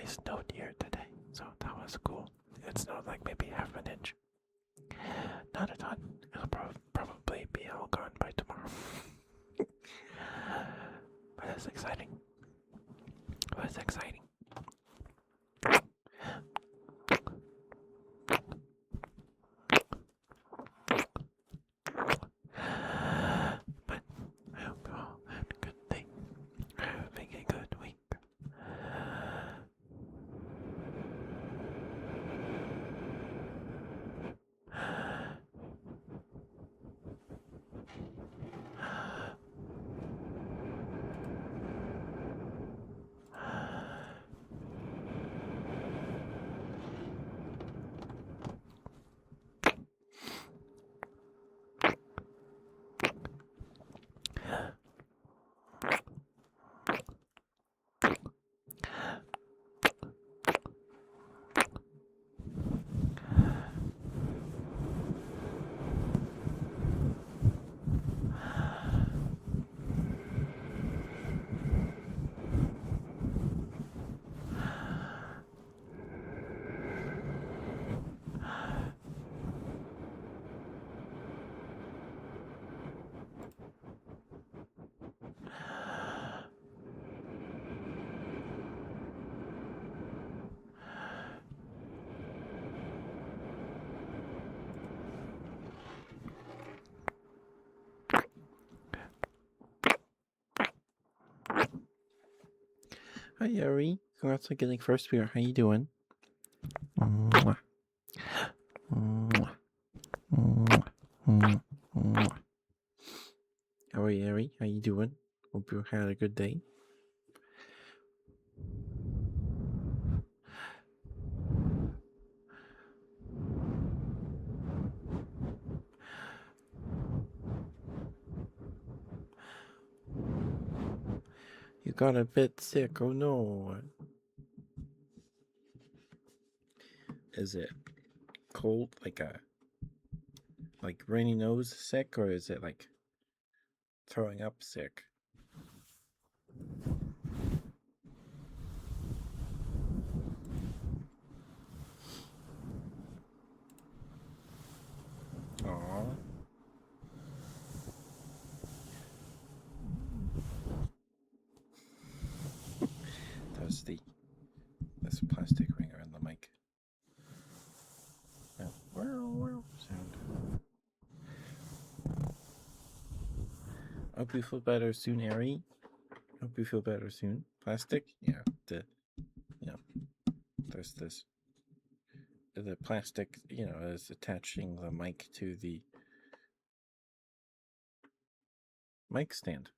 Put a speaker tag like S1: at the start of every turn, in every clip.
S1: snowed here today, so that was cool. It snowed like maybe half an inch. Not a ton. It'll probably be all gone by tomorrow. But it's exciting. But it's exciting. But I hope you all had a good day. Having a good week. Hi, Yuri. Congrats on getting first beer. How you doing? Mwah. Mwah. Mwah. Mwah. Mwah. How are you, Yuri? How you doing? Hope you had a good day. You got a bit sick. Oh no. Is it cold, like runny nose sick, or is it like throwing up sick? Aww. That's a plastic ring around the mic. Now, sound. Hope you feel better soon, Ari. Hope you feel better soon. Plastic? Yeah. There's this. The plastic, is attaching the mic to the mic stand.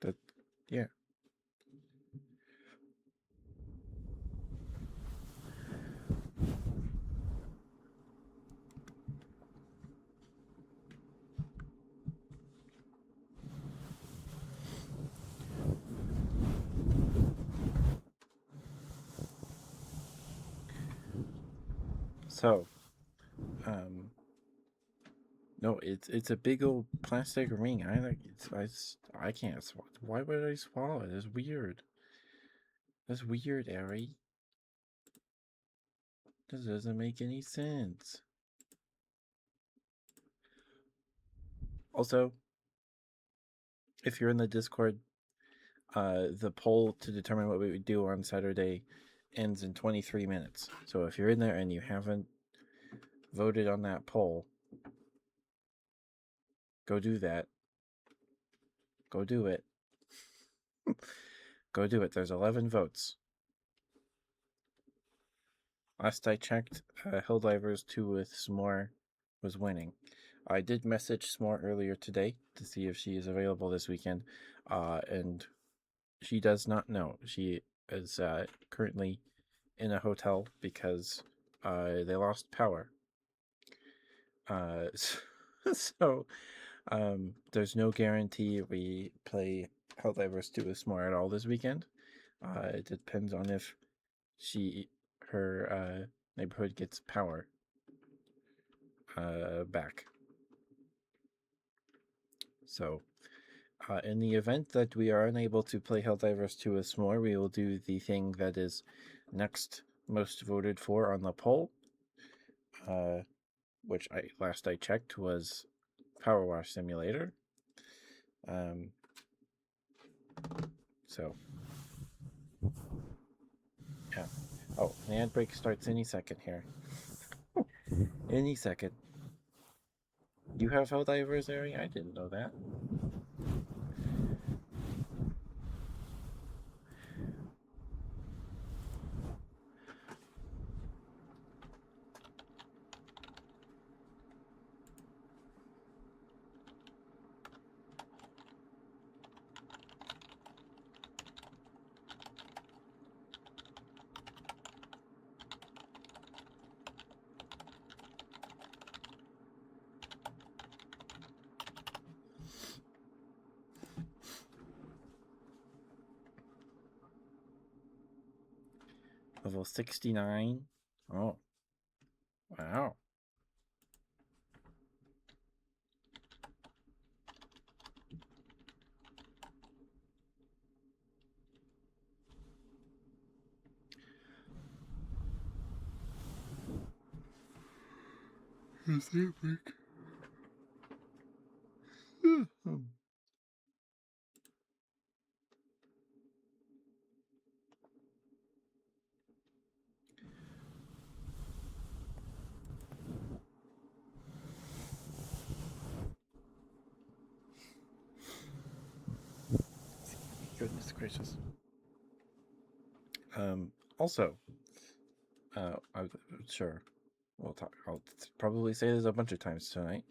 S1: That, yeah. So, no, it's a big old plastic ring. I can't swallow. Why would I swallow it? It's weird. That's weird, Ari. This doesn't make any sense. Also, if you're in the Discord, the poll to determine what we would do on Saturday ends in 23 minutes. So if you're in there and you haven't voted on that poll, go do that. Go do it. Go do it. There's 11 votes. Last I checked, Helldivers 2 with S'more was winning. I did message S'more earlier today to see if she is available this weekend, and she does not know. She is currently in a hotel because they lost power. So there's no guarantee we play Helldivers 2 with S'more at all this weekend. It depends on if her neighborhood gets power back. So In the event that we are unable to play Helldivers 2 with S'more, we will do the thing that is next most voted for on the poll, which last I checked was Power Wash Simulator. So, yeah. Oh, the ad break starts any second here. Any second. You have Helldivers, Ari? I didn't know that. Level 69. Oh. Wow. Is that big? Goodness gracious. Also, I'm sure we'll talk. I'll probably say this a bunch of times tonight.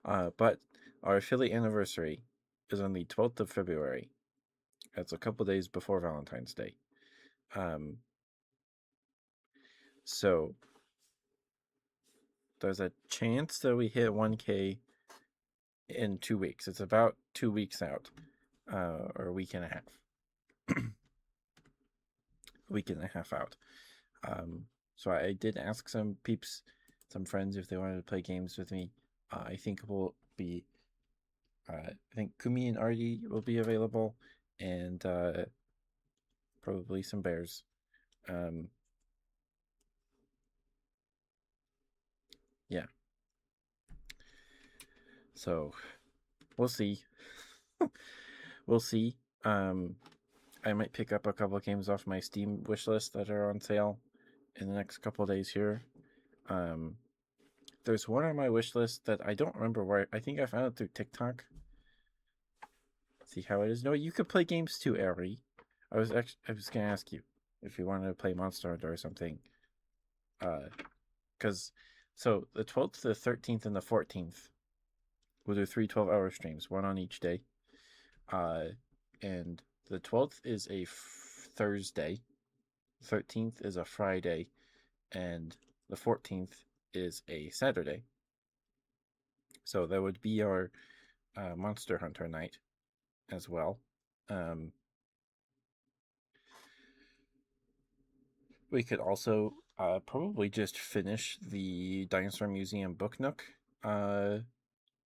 S1: But our affiliate anniversary is on the 12th of February. That's a couple days before Valentine's Day. So there's a chance that we hit 1K in 2 weeks. It's about 2 weeks out, or a week and a half. A week and a half out. So I did ask some peeps, some friends, if they wanted to play games with me. I think we'll be. I think Kumi and Artie will be available, and probably some bears. Yeah. So we'll see. We'll see. I might pick up a couple of games off my Steam wish list that are on sale in the next couple of days here. There's one on my wish list that I don't remember where. I think I found it through TikTok. See how it is. No, you could play games too, Ari. I was gonna ask you if you wanted to play Monster Hunter or something. Because so the 12th, the 13th, and the 14th, we'll do 3 12-hour streams, one on each day. And the 12th is a Thursday, 13th is a Friday, and the 14th is a Saturday. So that would be our Monster Hunter night as well. We could also probably just finish the Dinosaur Museum Book Nook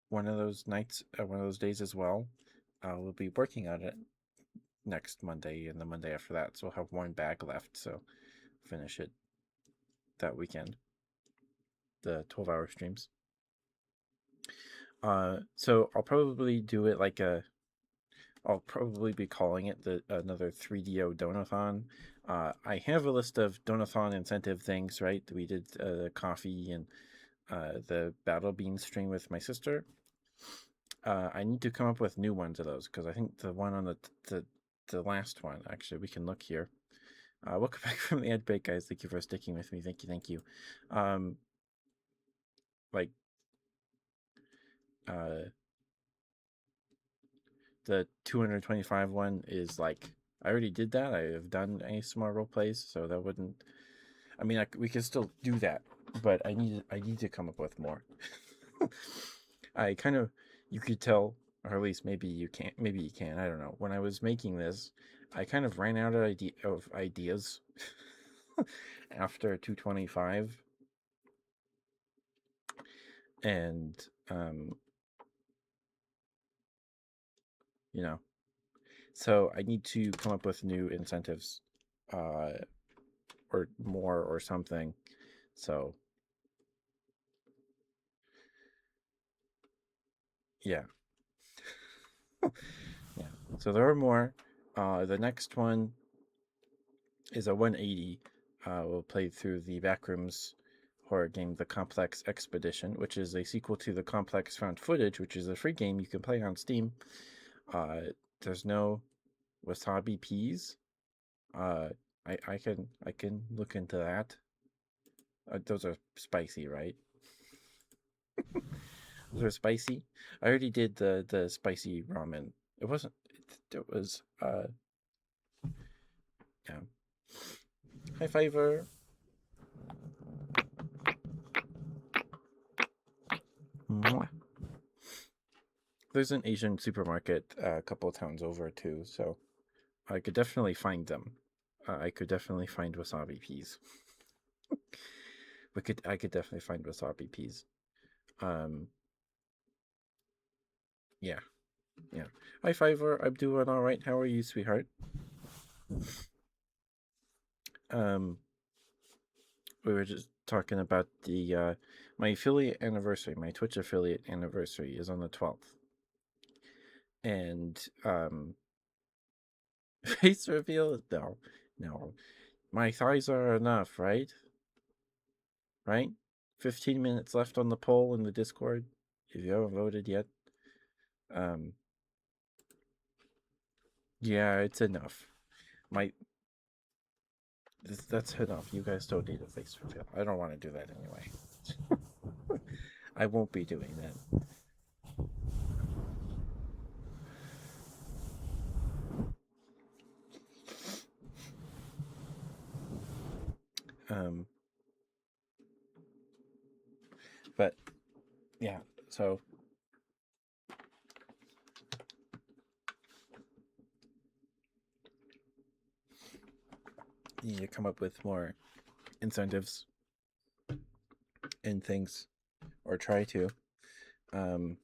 S1: one of those nights, one of those days as well. We'll be working on it next Monday and the Monday after that, so we'll have one bag left, so finish it that weekend. The 12-hour streams. So I'll probably do it like I'll probably be calling it another 3DO Donathon. I have a list of Donathon incentive things, right? We did the coffee and the Battle Bean stream with my sister. I need to come up with new ones of those because I think the one on the last one, actually, we can look here. Welcome back from the ad break, guys. Thank you for sticking with me. Thank you. Like, the 225 one is like, I already did that. I have done ASMR role plays, so that wouldn't. I mean, we can still do that, but I need to come up with more. I kind of, you could tell, or at least maybe you can't. Maybe you can. I don't know. When I was making this, I kind of ran out of ideas after 225, and you know. So I need to come up with new incentives, or more or something. So yeah, yeah. So there are more. The next one is a 180. We'll play through the Backrooms horror game, The Complex Expedition, which is a sequel to The Complex Found Footage, which is a free game you can play on Steam. There's no wasabi peas. Uh, I can look into that. Those are spicy, right? Those are spicy. I already did the spicy ramen. It wasn't. It was yeah. High fiver. Mwah. There's an Asian supermarket a couple of towns over too, so I could definitely find them. I could definitely find wasabi peas. I could definitely find wasabi peas. Um, yeah, yeah. Hi Fiver, I'm doing all right. How are you, sweetheart? Um, we were just talking about the my affiliate anniversary. My Twitch affiliate anniversary is on the 12th, and face reveal. No, no, my thighs are enough, right? Right? 15 minutes left on the poll in the Discord. If you haven't voted yet, um, yeah, it's enough. My that's enough. You guys don't need a face reveal. I don't want to do that anyway. I won't be doing that. Um, but yeah, so you need to come up with more incentives and things, or try to. Um,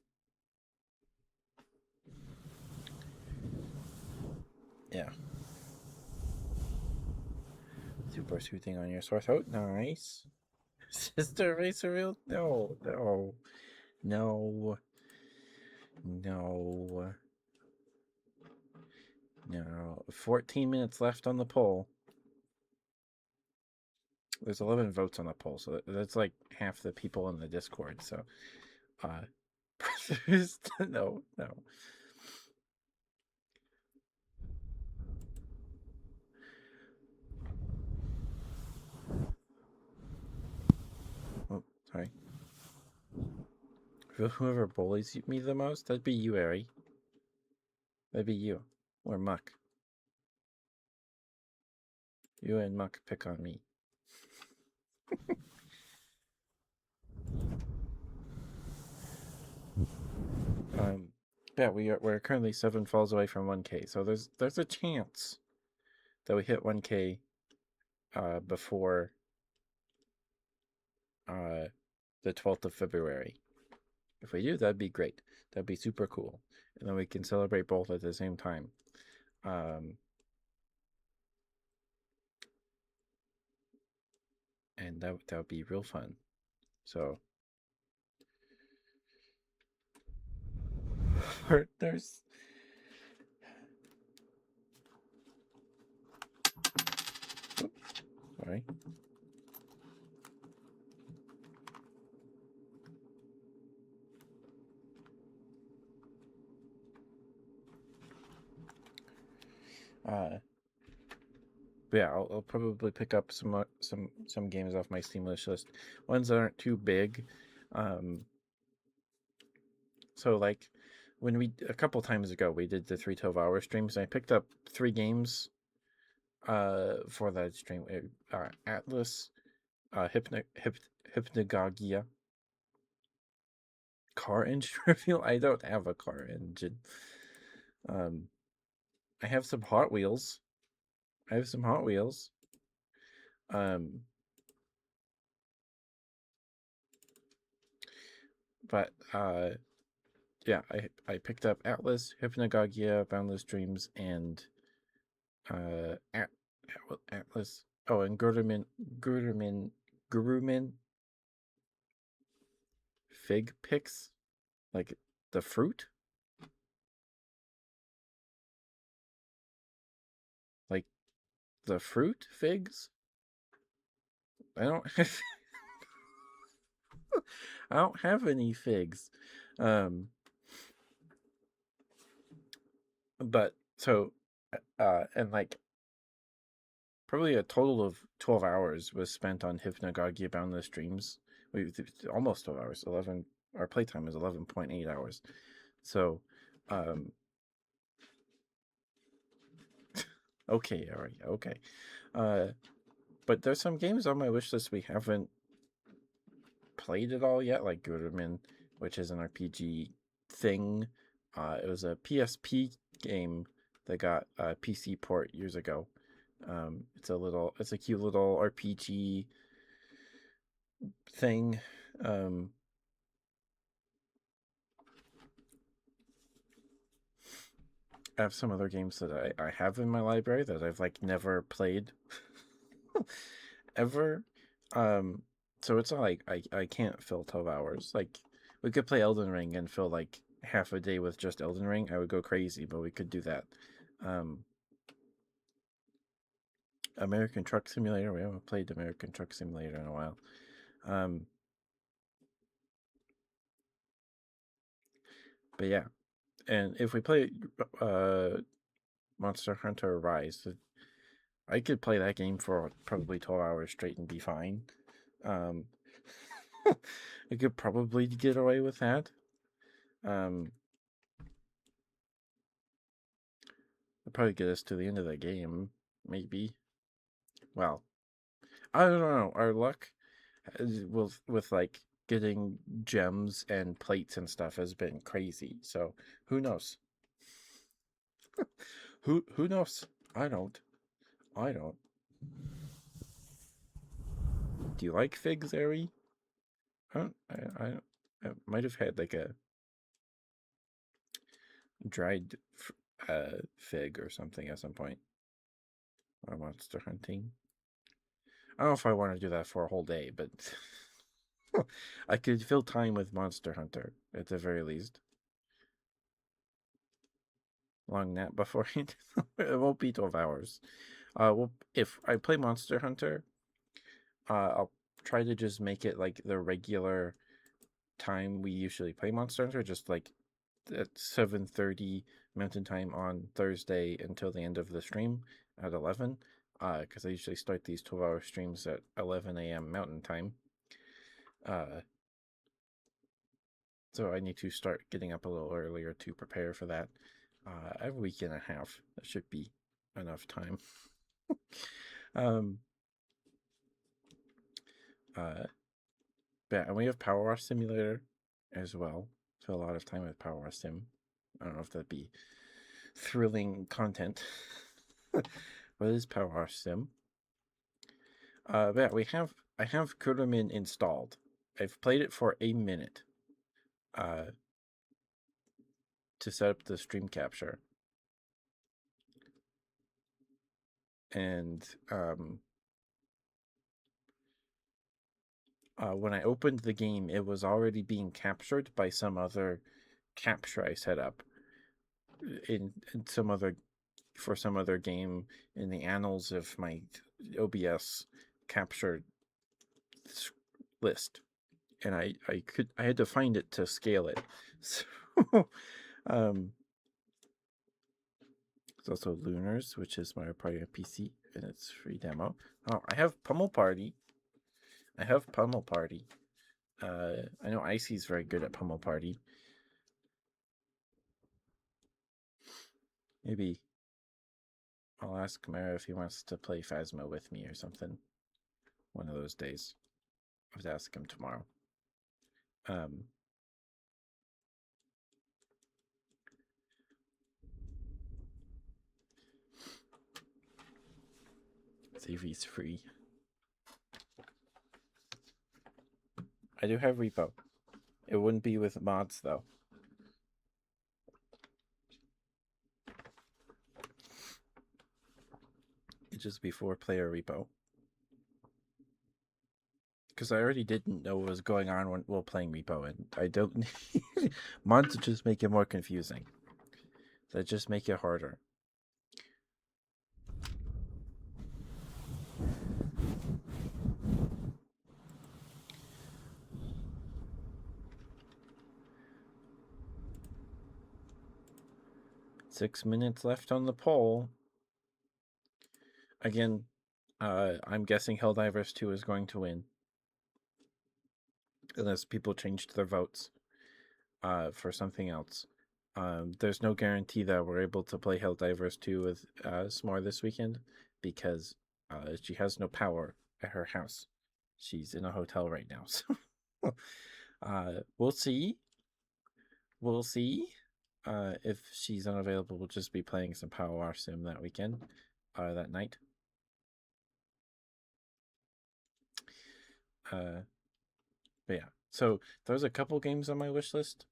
S1: yeah. Super soothing on your sore throat. Nice. Sister Racer Real? No, no, no, no, no. 14 minutes left on the poll. There's 11 votes on the poll, so that's like half the people in the Discord. So, no, no. Oh, sorry. Whoever bullies me the most, that'd be you, Ari. That'd be you. Or Muck. You and Muck pick on me. Yeah, we're currently 7 falls away from 1K, so there's a chance that we hit 1K before the 12th of February. If we do, that'd be great. That'd be super cool, and then we can celebrate both at the same time. And that would be real fun. So, partners. Sorry. But yeah, I'll probably pick up some games off my Steam wish list. Ones that aren't too big. So like when a couple times ago we did the 3 12-hour streams, and I picked up 3 games for that stream. Atlas, Hypnagogia, car engine review. I don't have a car engine. I have some Hot Wheels. Um, but yeah, I picked up Atlas, Hypnagogia, Boundless Dreams, and Atlas. Oh, and Gurumin fig picks, like the fruit, like the fruit figs. I don't have, I don't have any figs, um, but so and like probably a total of 12 hours was spent on Hypnagogia Boundless Dreams. We almost 12 hours. 11. Our playtime is 11.8 hours. So, um, okay, all right, okay. Uh, but there's some games on my wish list we haven't played it all yet, like Gurumin, which is an RPG thing. It was a PSP game that got a PC port years ago. It's a cute little RPG thing. Um, I have some other games that I have in my library that I've like never played ever. Um, so it's not like I can't fill 12 hours. Like we could play Elden Ring and fill like half a day with just Elden Ring. I would go crazy, but we could do that. Um, American Truck Simulator. We haven't played American Truck Simulator in a while. Um, but yeah, and if we play uh Monster Hunter Rise, I could play that game for probably 12 hours straight and be fine. Um, I could probably get away with that. Um, it'll probably get us to the end of the game, maybe. Well, I don't know. Our luck with like getting gems and plates and stuff has been crazy. So who knows? Who knows? I don't. I don't. Do you like figs, Ari? I might have had like a dried fig or something at some point. Or monster hunting. I don't know if I want to do that for a whole day, but I could fill time with Monster Hunter at the very least. Long nap beforehand. It won't be 12 hours. Well, if I play Monster Hunter, I'll try to just make it like the regular time we usually play Monster Hunter, just like at 7:30 Mountain Time on Thursday until the end of the stream at 11. Because I usually start these 12-hour streams at 11 a.m. Mountain Time. Uh, so I need to start getting up a little earlier to prepare for that. I have a week and a half. That should be enough time. um, uh, and we have Power Wash Simulator as well. So a lot of time with Power Wash Sim. I don't know if that'd be thrilling content. What is Power Wash Sim? But yeah, I have Kurumin installed. I've played it for a minute. To set up the stream capture. And when I opened the game, it was already being captured by some other capture I set up in some other for some other game in the annals of my OBS captured list, and I had to find it to scale it. So, um, there's also Lunars, which is Mario Party on PC, and it's free demo. Oh, I have Pummel Party. I know Icy's very good at Pummel Party. Maybe I'll ask Mara if he wants to play Phasma with me or something. One of those days. I have to ask him tomorrow. Um, see if he's free. I do have repo. It wouldn't be with mods though. messages before player repo. Because I already didn't know what was going on while playing repo, and I don't need mods just make it more confusing. That just make it harder. Six minutes left on the poll. Again, I'm guessing Helldivers 2 is going to win. Unless people changed their votes for something else. There's no guarantee that we're able to play Helldivers 2 with S'more this weekend because she has no power at her house. She's in a hotel right now, so we'll see. We'll see. If she's unavailable, we'll just be playing some Power Wash Sim that weekend, that night. But yeah, so there's a couple games on my wish list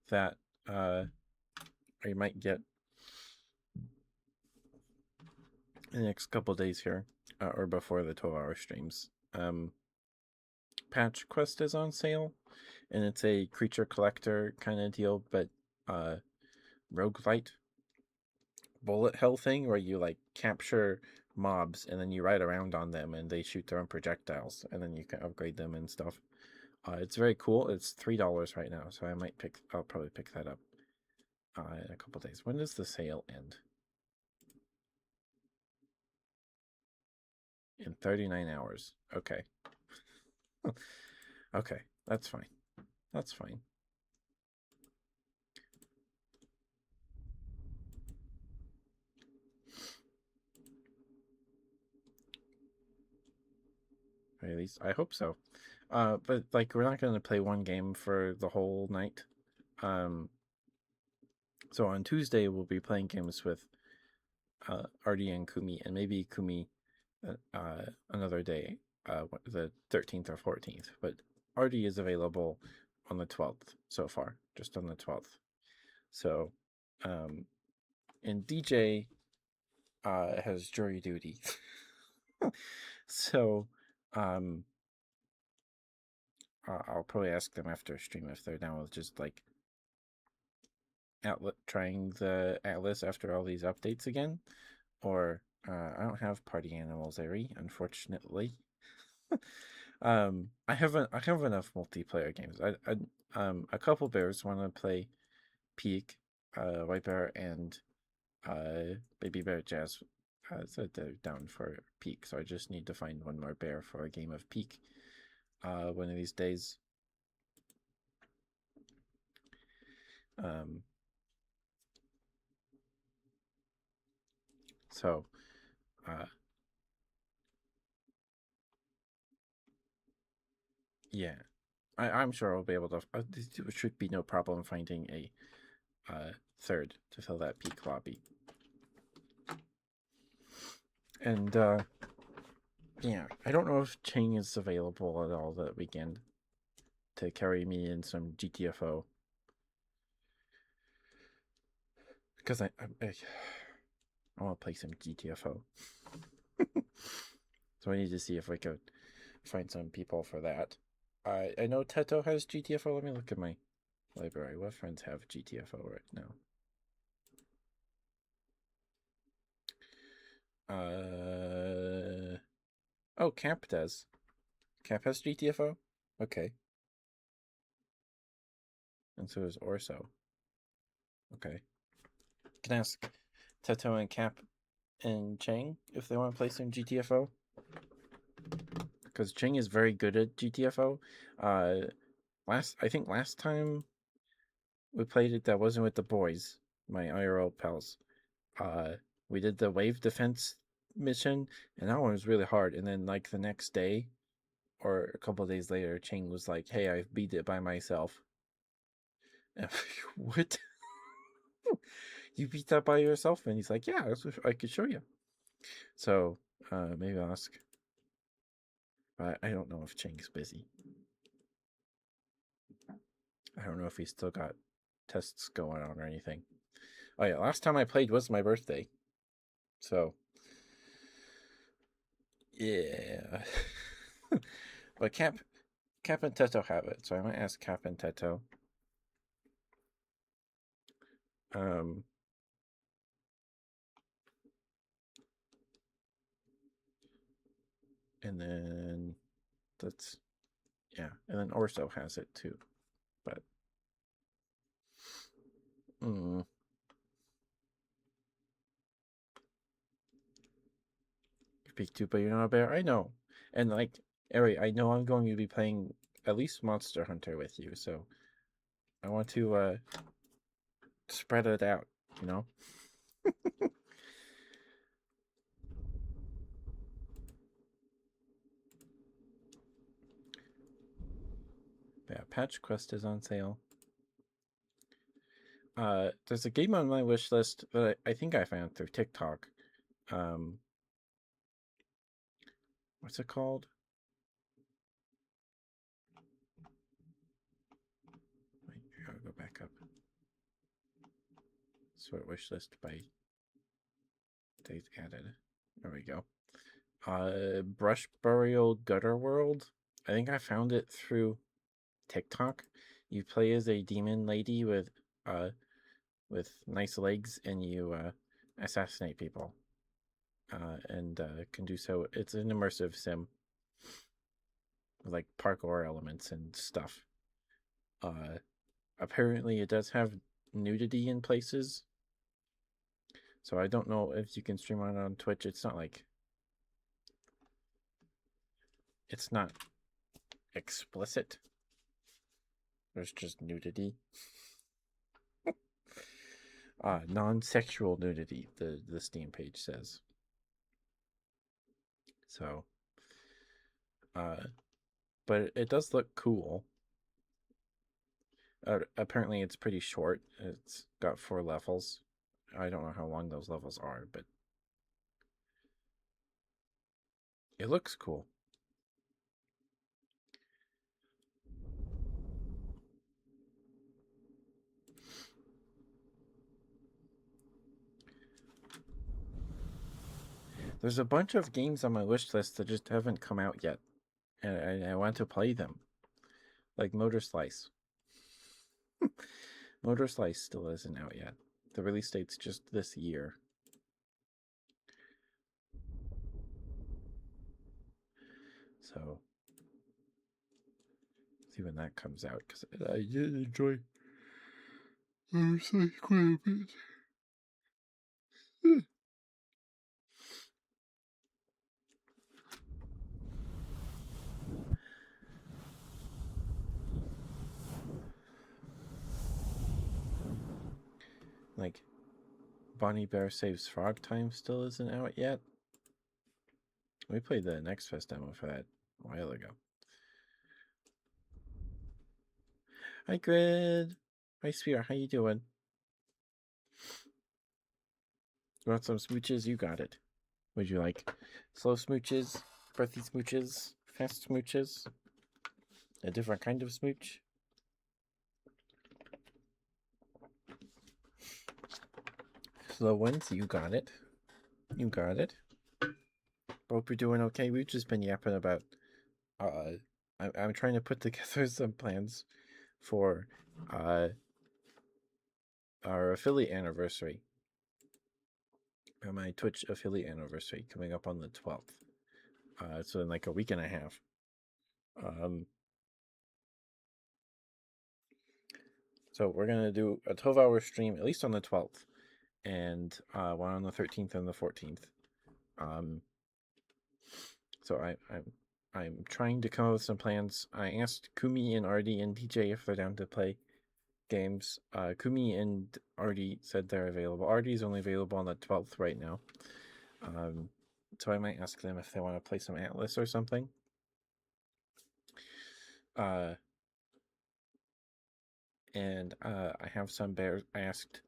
S1: that I might get in the next couple days here, or before the 12-hour streams. Patch Quest is on sale, and it's a creature collector kind of deal, but roguelite bullet hell thing where you like capture mobs and then you ride around on them and they shoot their own projectiles and then you can upgrade them and stuff. It's very cool. It's $3 right now, so I'll probably pick that up in a couple days. When does the sale end? In 39 hours. Okay. Okay, that's fine. That's fine. At least I hope so. But like we're not going to play one game for the whole night. So on Tuesday we'll be playing games with Artie and Kumi, and maybe Kumi another day, the 13th or 14th. But Artie is available on the 12th so far, just on the 12th. So, and DJ has jury duty. So, I'll probably ask them after stream if they're down with just like trying the Atlas after all these updates again, or I don't have party animals, Ari, unfortunately. I have enough multiplayer games. A couple bears want to play Peak, White Bear, and Baby Bear Jazz. So they're down for Peak, so I just need to find one more bear for a game of Peak one of these days. So, yeah, I'm sure I'll be able to. There should be no problem finding a third to fill that Peak lobby. And yeah, I don't know if Ching is available at all that weekend to carry me in some GTFO. Because I want to play some GTFO. So I need to see if I could find some people for that. I know Teto has GTFO. Let me look at my library. What friends have GTFO right now? Oh, Camp does. Camp has GTFO? Okay. And so does Orso. Okay. Can ask Teto and Camp and Chang if they want to play some GTFO. Because Chang is very good at GTFO. I think last time we played it that wasn't with the boys, my IRL pals. We did the wave defense mission, and that one was really hard. And then like the next day, or a couple of days later, Chang was like, "Hey, I beat it by myself." And I'm like, what? You beat that by yourself? And he's like, "Yeah, I could show you." So maybe I'll ask. I don't know if Chang's busy. I don't know if he's still got tests going on or anything. Oh yeah, last time I played was my birthday. So yeah. But Cap and Teto have it, so I might ask Cap and Teto. Um and then that's yeah, and then Orso has it too. But mm, speak to, but you're not a bear. I know. And like Ari, I know I'm going to be playing at least Monster Hunter with you, so I want to spread it out, you know? Yeah, Patch Quest is on sale. There's a game on my wish list that I think I found through TikTok. Um, what's it called? Wait, I gotta go back up. Sort wish list by date added. There we go. Brush Burial Gutter World. I think I found it through TikTok. You play as a demon lady uh with nice legs, and you assassinate people. And can do so. It's an immersive sim with like parkour elements and stuff. Uh, Apparently, it does have nudity in places, so I don't know if you can stream on Twitch. It's not explicit. There's just nudity. Non-sexual nudity. The Steam page says. So, but it does look cool. Apparently, it's pretty short. It's got 4 levels. I don't know how long those levels are, but it looks cool. There's a bunch of games on my wish list that just haven't come out yet, and I want to play them, like Motor Slice. Motor Slice still isn't out yet. The release date's just this year. So, see when that comes out, because I did enjoy Motor Slice quite a bit. Like, Bonnie Bear Saves Frog Time still isn't out yet. We played the Next Fest demo for that a while ago. Hi, Grid. Hi, Spear. How you doing? You want some smooches? You got it. Would you like slow smooches, breathy smooches, fast smooches, a different kind of smooch? Slow ones, you got it. You got it. Hope you're doing okay. We've just been yapping about. I'm trying to put together some plans for our affiliate anniversary. My Twitch affiliate anniversary coming up on the 12th. So in like a week and a half. So we're gonna do a 12-hour stream at least on the 12th, and one on the 13th and the 14th. So I'm trying to come up with some plans. I asked Kumi and Artie and DJ if they're down to play games. Kumi and Artie said they're available. Artie's only available on the 12th right now. So I might ask them if they want to play some Atlas or something. And I have some bears. I asked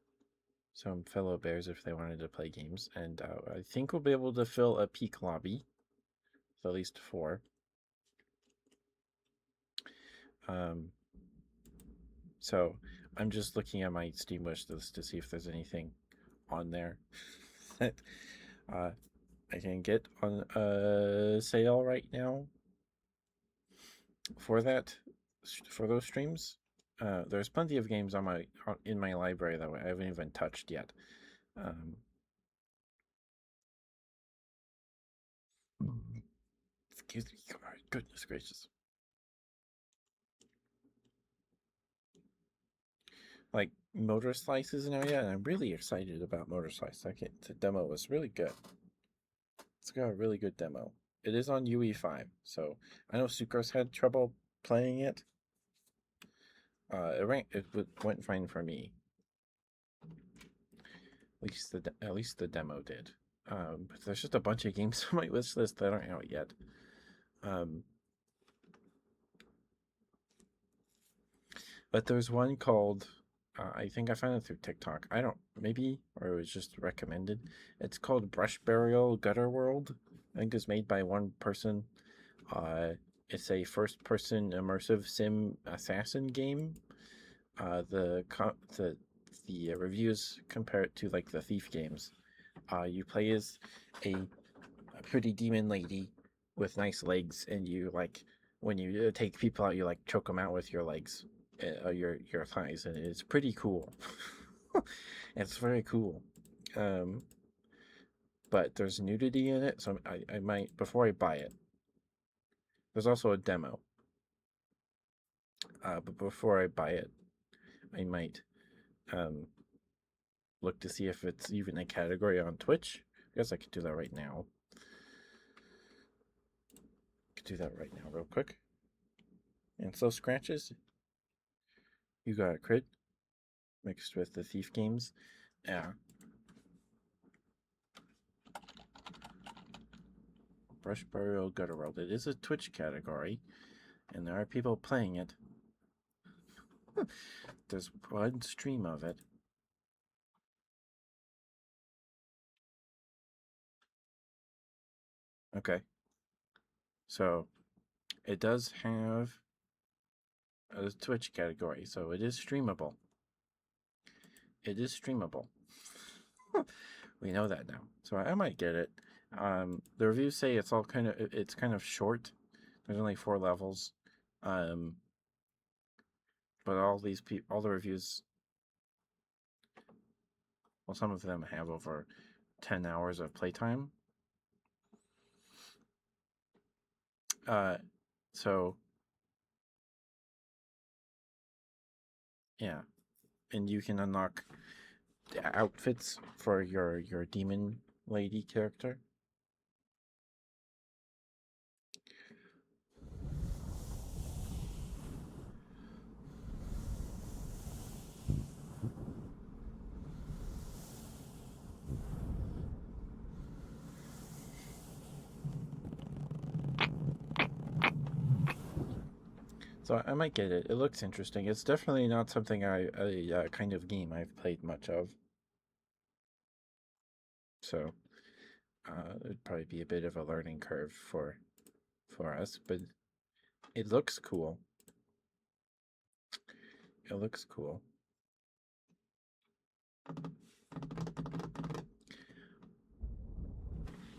S1: some fellow bears if they wanted to play games, and I think we'll be able to fill a peak lobby with at least 4. So I'm just looking at my Steam wish list to see if there's anything on there that I can get on sale right now for that for those streams. There's plenty of games on my in my library that I haven't even touched yet. Um, excuse me, God, goodness gracious! Like Motor Slice isn't out yet, and I'm really excited about Motor Slice. The demo was really good. It's got a really good demo. It is on UE5, so I know Sucrose had trouble playing it. It went fine for me. At least the demo did. But there's just a bunch of games on my wish list that aren't out yet. But there's one called I think I found it through TikTok. I don't maybe or it was just recommended. It's called Brush Burial Gutter World. I think it's made by one person. It's a first-person immersive sim assassin game. The reviews compare it to like the Thief games. You play as a pretty demon lady with nice legs, and you like when you take people out, you like choke them out with your legs, your thighs, and it's pretty cool. It's very cool. But there's nudity in it, so I might before I buy it. There's also a demo. But before I buy it, I might look to see if it's even a category on Twitch. I guess I could do that right now. Real quick. And so scratches. You got a crit mixed with the Thief games. Yeah. Brush Burial Gutter World. It is a Twitch category, and there are people playing it. There's one stream of it. Okay. So it does have a Twitch category, so it is streamable. It is streamable. We know that now. So I might get it. The reviews say it's kind of short. There's only 4 levels. But all the reviews, well, some of them have over 10 hours of playtime. So yeah, and you can unlock outfits for your demon lady character. So I might get it. It looks interesting. It's definitely not something a kind of game I've played much of. So it'd probably be a bit of a learning curve for us, but it looks cool. It looks cool.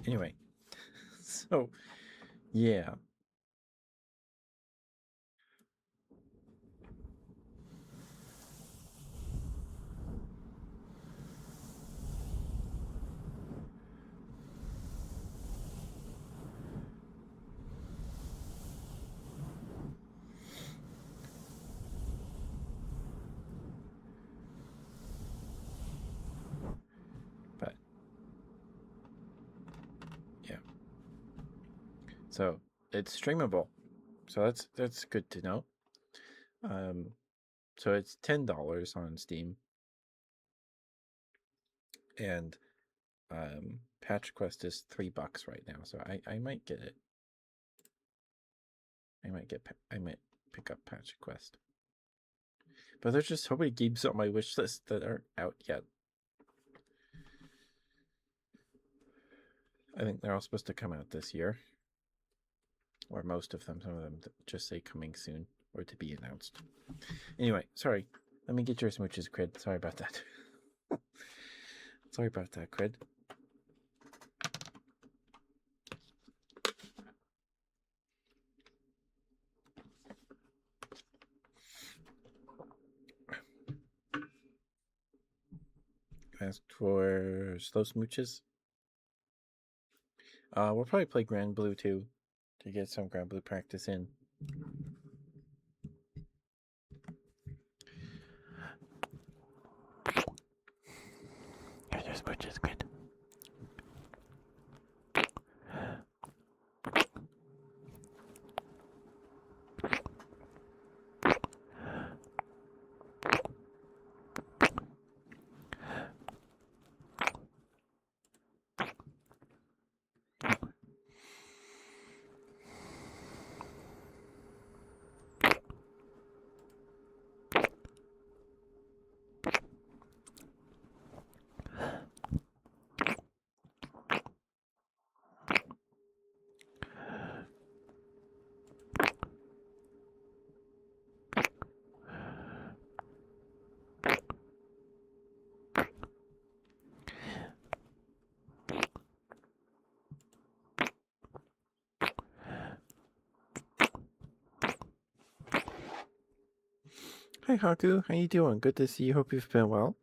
S1: Anyway, so yeah. But yeah. So it's streamable. So that's good to know. So it's $10 on Steam. And Patch Quest is $3 right now, so I might get it. I might pick up Patch Quest. But there's just so many games on my wish list that aren't out yet. I think they're all supposed to come out this year, or most of them. Some of them just say coming soon or to be announced. Anyway, sorry. Let me get your smooches, Crid. Sorry about that. Sorry about that, Crid. Asked for slow smooches. We'll probably play Grand Blue too to get some Grand Blue practice in. Here's your smooches, Crid. Hi Haku, how you doing? Good to see you. Hope you've been well.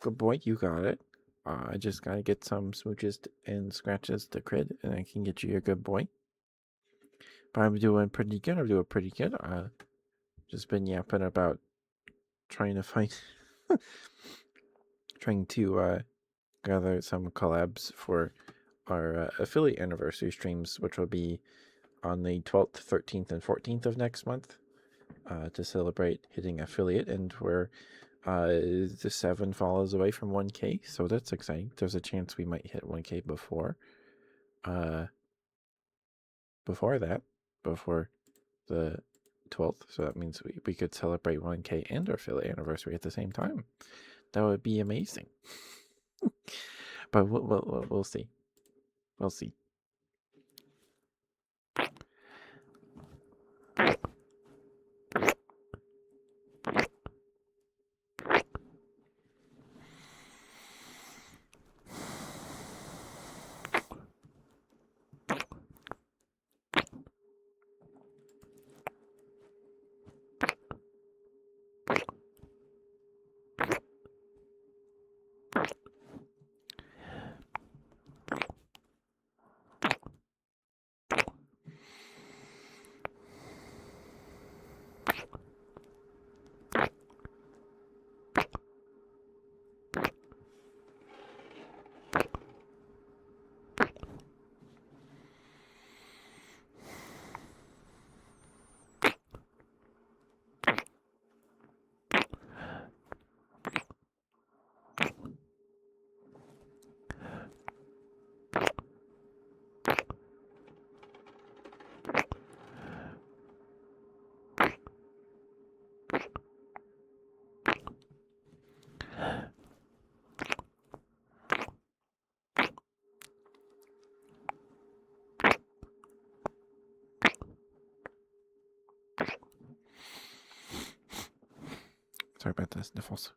S1: Good boy, you got it. I just gotta get some smooches and scratches to Crid, and I can get you a good boy. But I'm doing pretty good. I'm doing pretty good. Just been yapping about trying to find, trying to gather some collabs for our affiliate anniversary streams, which will be on the 12th, 13th, and 14th of next month. To celebrate hitting affiliate, and we're the 7 follows away from 1K, so that's exciting. There's a chance we might hit 1K before that, before the 12th, so that means we could celebrate 1K and our affiliate anniversary at the same time. That would be amazing. But we'll see. We'll see. Sorry about the sniffles.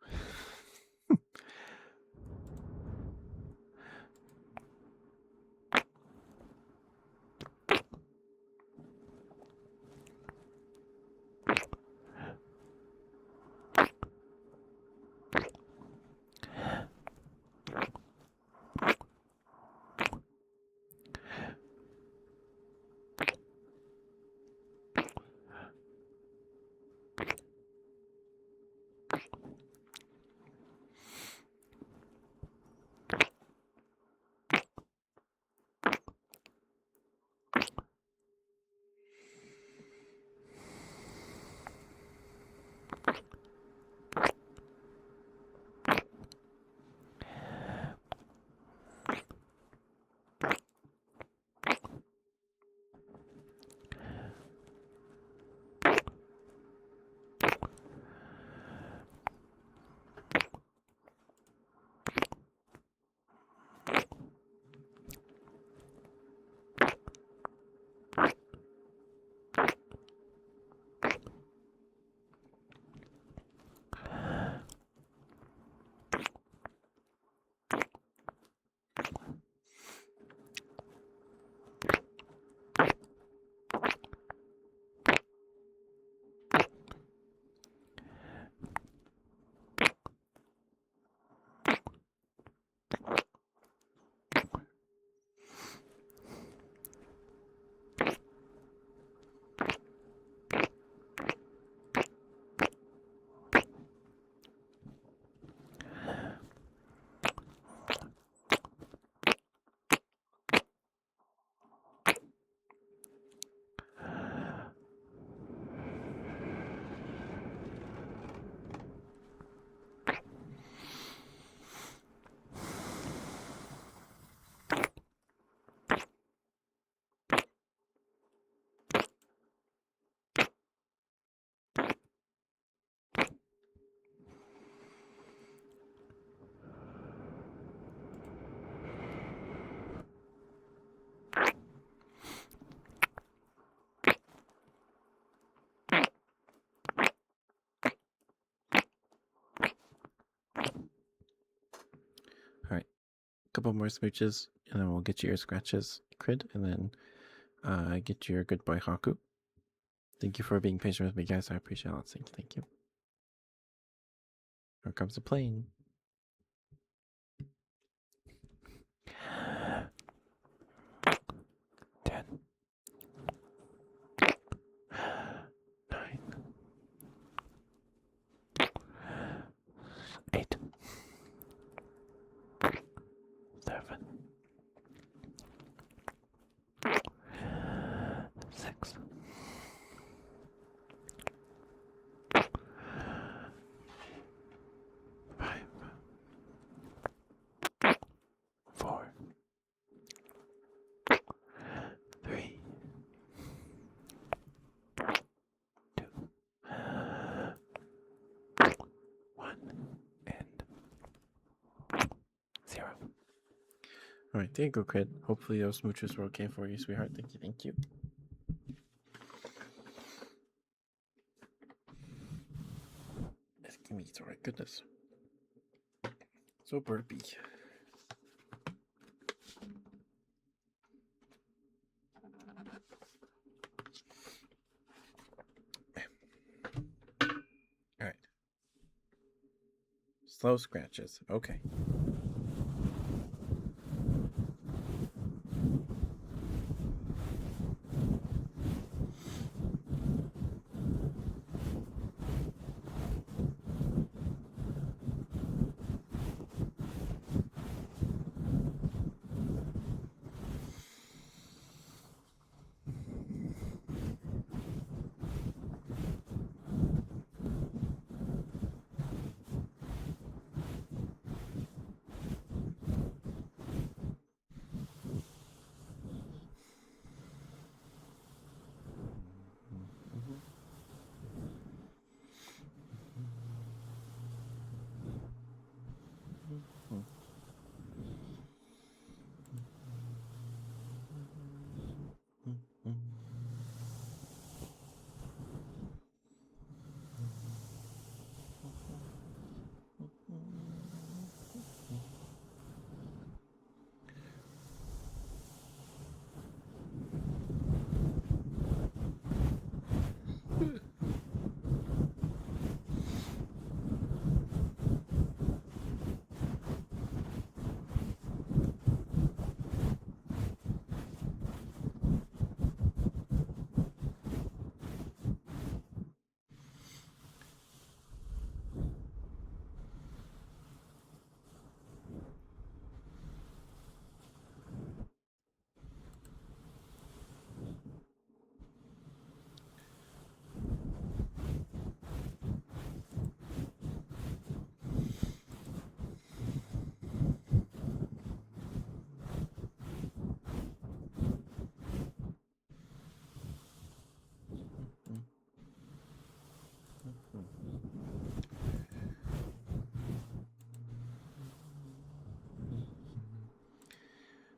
S1: couple more smooches, and then we'll get you your scratches, Crid, and then get you your good boy Haku. Thank you for being patient with me, guys. I appreciate it. Thank you. Here comes the plane. 10, 9, 8, 7, 6, 5, 4, 3, 2, 1, and 0. All right, there you go, Crid. Hopefully those smooches were okay for you, sweetheart. Thank you. Give me, it's all right. Goodness. So burpy. All right. Slow scratches. Okay.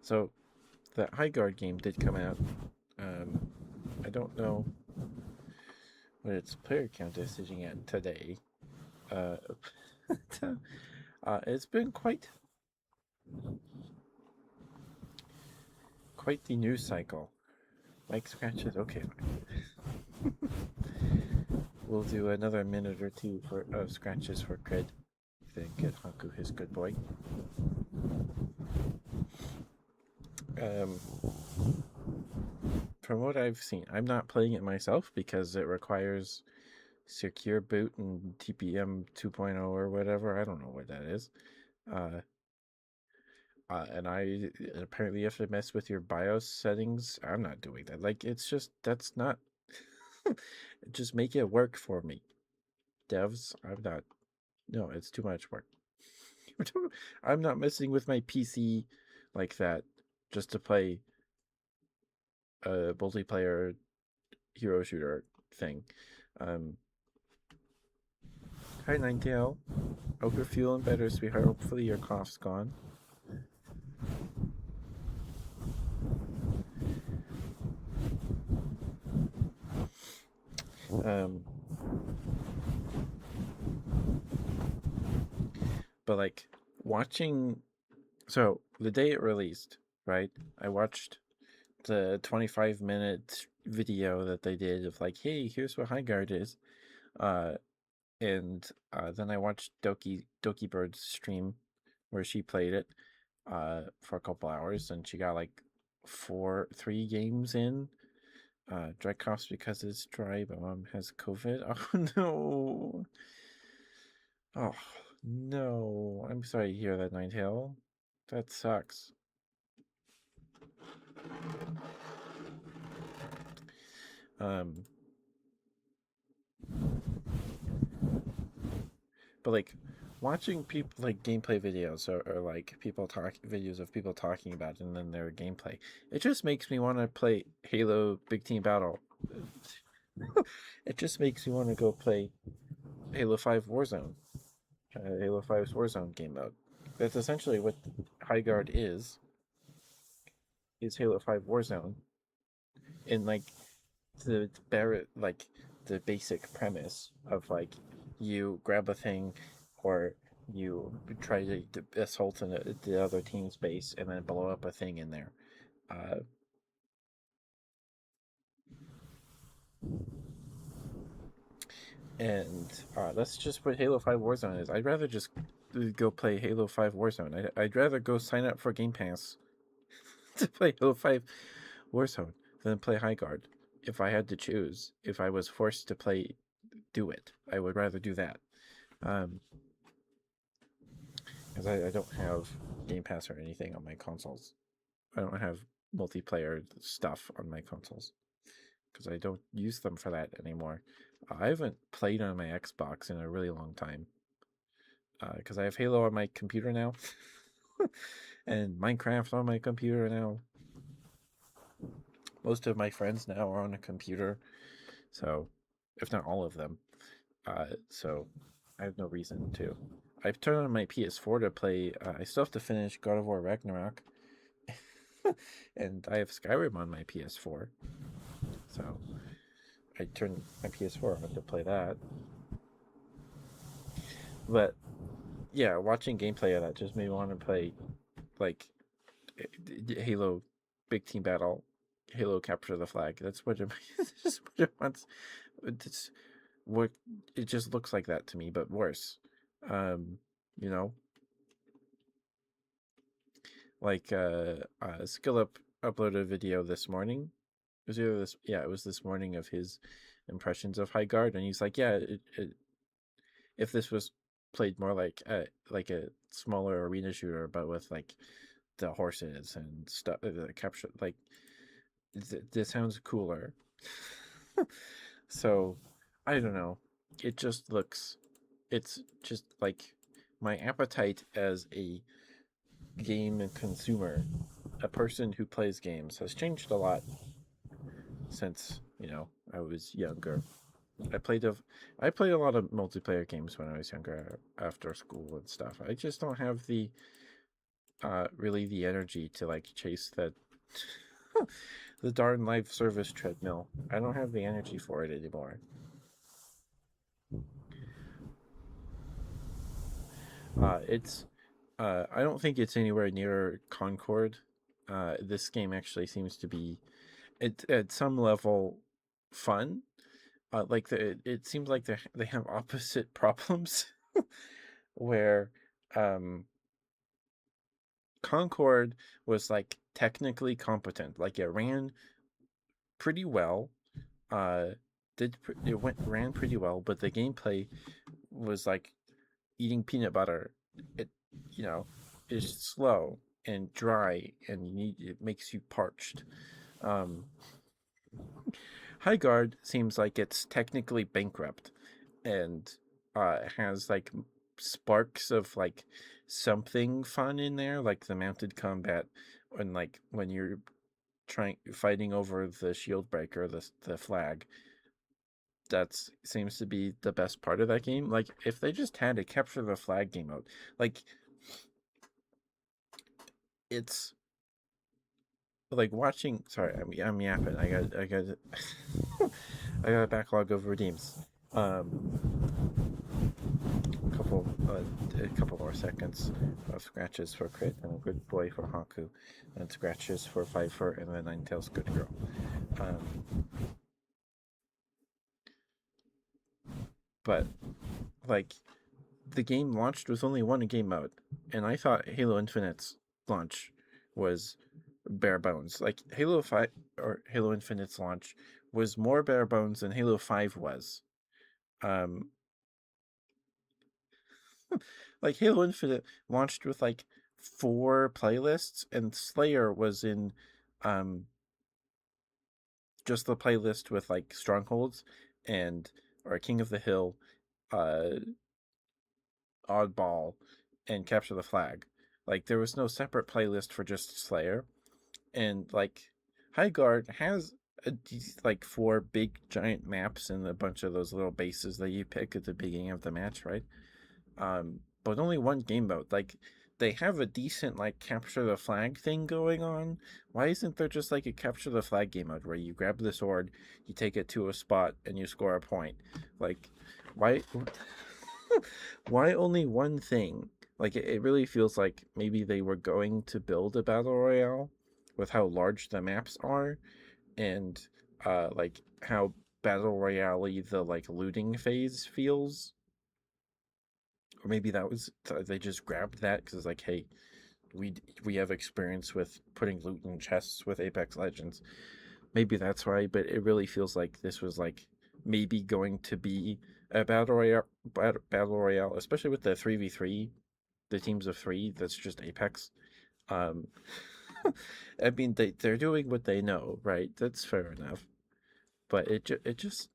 S1: So, that High Guard game did come out. I don't know what its player count is sitting at today. It's been quite the news cycle. Mike scratches. Okay. We'll do another minute or two of scratches for Crid. Then get Haku his good boy. From what I've seen, I'm not playing it myself because it requires secure boot and TPM 2.0 or whatever. I don't know what that is. And I apparently have to mess with your BIOS settings. I'm not doing that. Like, it's just, that's not, just make it work for me. Devs, no, it's too much work. I'm not messing with my PC like that just to play a multiplayer hero shooter thing. Hi, Ninetale. Hope you're feeling better, sweetheart. Hopefully your cough's gone. But like watching, so the day it released, right? I watched the 25-minute video that they did of like, hey, here's what High Guard is. Uh, and then I watched Doki Bird's stream where she played it for a couple hours, and she got like 3 games in. Dry coughs because it's dry, but mom has COVID. Oh no! Oh no! I'm sorry to hear that, Nightail. That sucks. Um, but like watching people like gameplay videos or like people talk videos of people talking about it and then their gameplay, it just makes me want to play Halo Big Team Battle. It just makes me want to go play Halo 5 Warzone, Halo 5's Warzone game mode. That's essentially what High Guard is Halo 5 Warzone in like the Barrett, like the basic premise of like you grab a thing or you try to assault the other team's base and then blow up a thing in there. Uh, and that's just what Halo 5 Warzone is. I'd rather just go play Halo 5 Warzone. I'd rather go sign up for Game Pass to play Halo 5 Warzone than play High Guard. If I had to choose, if I was forced to do it, I would rather do that. Because I don't have Game Pass or anything on my consoles. I don't have multiplayer stuff on my consoles because I don't use them for that anymore. I haven't played on my Xbox in a really long time because I have Halo on my computer now and Minecraft on my computer now. Most of my friends now are on a computer, so if not all of them. So I have no reason to. I've turned on my PS4 to play. I still have to finish God of War Ragnarok, and I have Skyrim on my PS4. So I turned my PS4 on to play that. But yeah, watching gameplay of that just made me want to play like Halo Big Team Battle, Halo Capture the Flag. That's what it, just what it wants. It's what it just looks like that to me, but worse. You know, like Skill Up uploaded a video this morning. It was either this, yeah, it was this morning of his impressions of High Guard, and he's like, yeah, if this was played more like a smaller arena shooter, but with like the horses and stuff, the capture, like this sounds cooler. So I don't know. It just looks. It's just like my appetite as a game consumer, a person who plays games, has changed a lot since I was younger. I played a lot of multiplayer games when I was younger after school and stuff. I just don't have the really the energy to like chase that the darn live service treadmill. I don't have the energy for it anymore. It's I don't think it's anywhere near Concord. This game actually seems to be at some level fun. It seems like they have opposite problems where Concord was like technically competent, like it ran pretty well, uh ran pretty well, but the gameplay was like eating peanut butter. It is slow and dry, and it makes you parched. um High Guard seems like it's technically bankrupt and has like sparks of like something fun in there, like the mounted combat, and like when you're fighting over the shield breaker, the flag. That seems to be the best part of that game. Like if they just had a capture the flag game mode, like it's like watching. Sorry, I'm yapping. I got I got a backlog of redeems. Couple a couple more seconds of scratches for Crit, and a good boy for Haku, and scratches for Pfeiffer, and then Ninetales good girl. But like, the game launched with only one game mode, and I thought Halo Infinite's launch was bare bones. Like Halo 5 or Halo Infinite's launch was more bare bones than Halo 5 was. Um like Halo Infinite launched with like 4 playlists, and Slayer was in um just the playlist with like Strongholds and or King of the Hill, uh Oddball, and Capture the Flag. Like there was no separate playlist for just Slayer. And like Highguard has like 4 big giant maps and a bunch of those little bases that you pick at the beginning of the match, right? But only one game mode. Like they have a decent like capture the flag thing going on. Why isn't there just like a capture the flag game mode where you grab the sword, you take it to a spot, and you score a point? Like, why? Why only one thing? Like it really feels like maybe they were going to build a battle royale with how large the maps are, and like how battle royale the like looting phase feels. Or maybe that was they just grabbed that because like, hey, we have experience with putting loot in chests with Apex Legends. Maybe that's why, but it really feels like this was like maybe going to be a battle royale, especially with the 3v3, the teams of 3. That's just Apex. Um, I mean, they're doing what they know, right? That's fair enough. But it just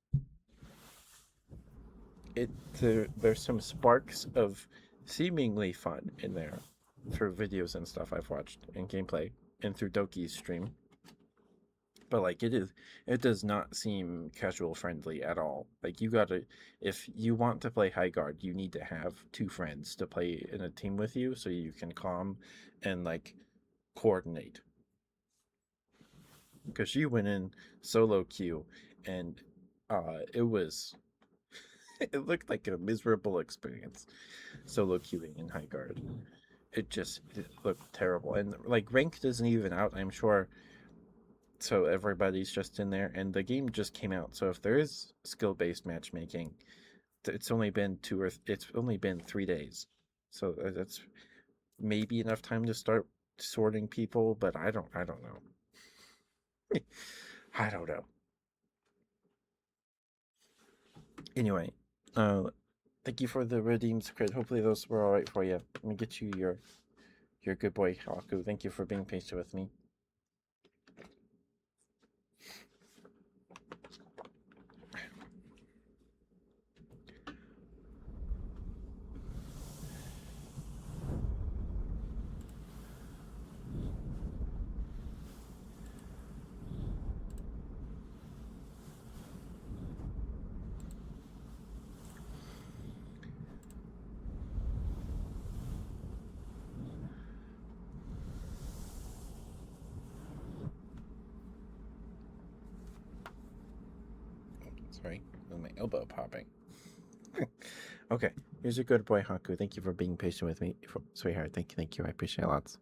S1: there's some sparks of seemingly fun in there through videos and stuff I've watched and gameplay and through Doki's stream. But like it does not seem casual friendly at all. Like you gotta, if you want to play High Guard, you need to have 2 friends to play in a team with you so you can calm and like coordinate. Because she went in solo queue, and it was it looked like a miserable experience solo queuing in High Guard. It looked terrible, and like rank isn't even out, I'm sure. So everybody's just in there, and the game just came out. So if there is skill-based matchmaking, it's only been 3 days. So that's maybe enough time to start sorting people, but I don't know. I don't know. Anyway, thank you for the redeems, crit. Hopefully those were all right for you. Let me get you your good boy Haku. Thank you for being patient with me. Sorry, my elbow popping. Okay, here's your good boy Haku. Thank you for being patient with me, sweetheart. Thank you. I appreciate it lots.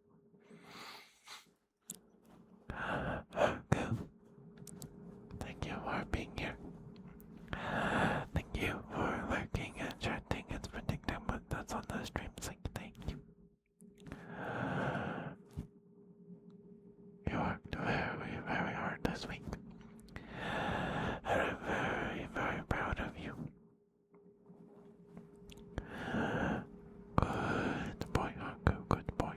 S1: Haku, thank you for being here. Thank you for lurking and chatting and spending time with us on the stream. Thank you. You worked very, very hard this week. And I'm very, very proud of you. Good boy, Haku, good boy.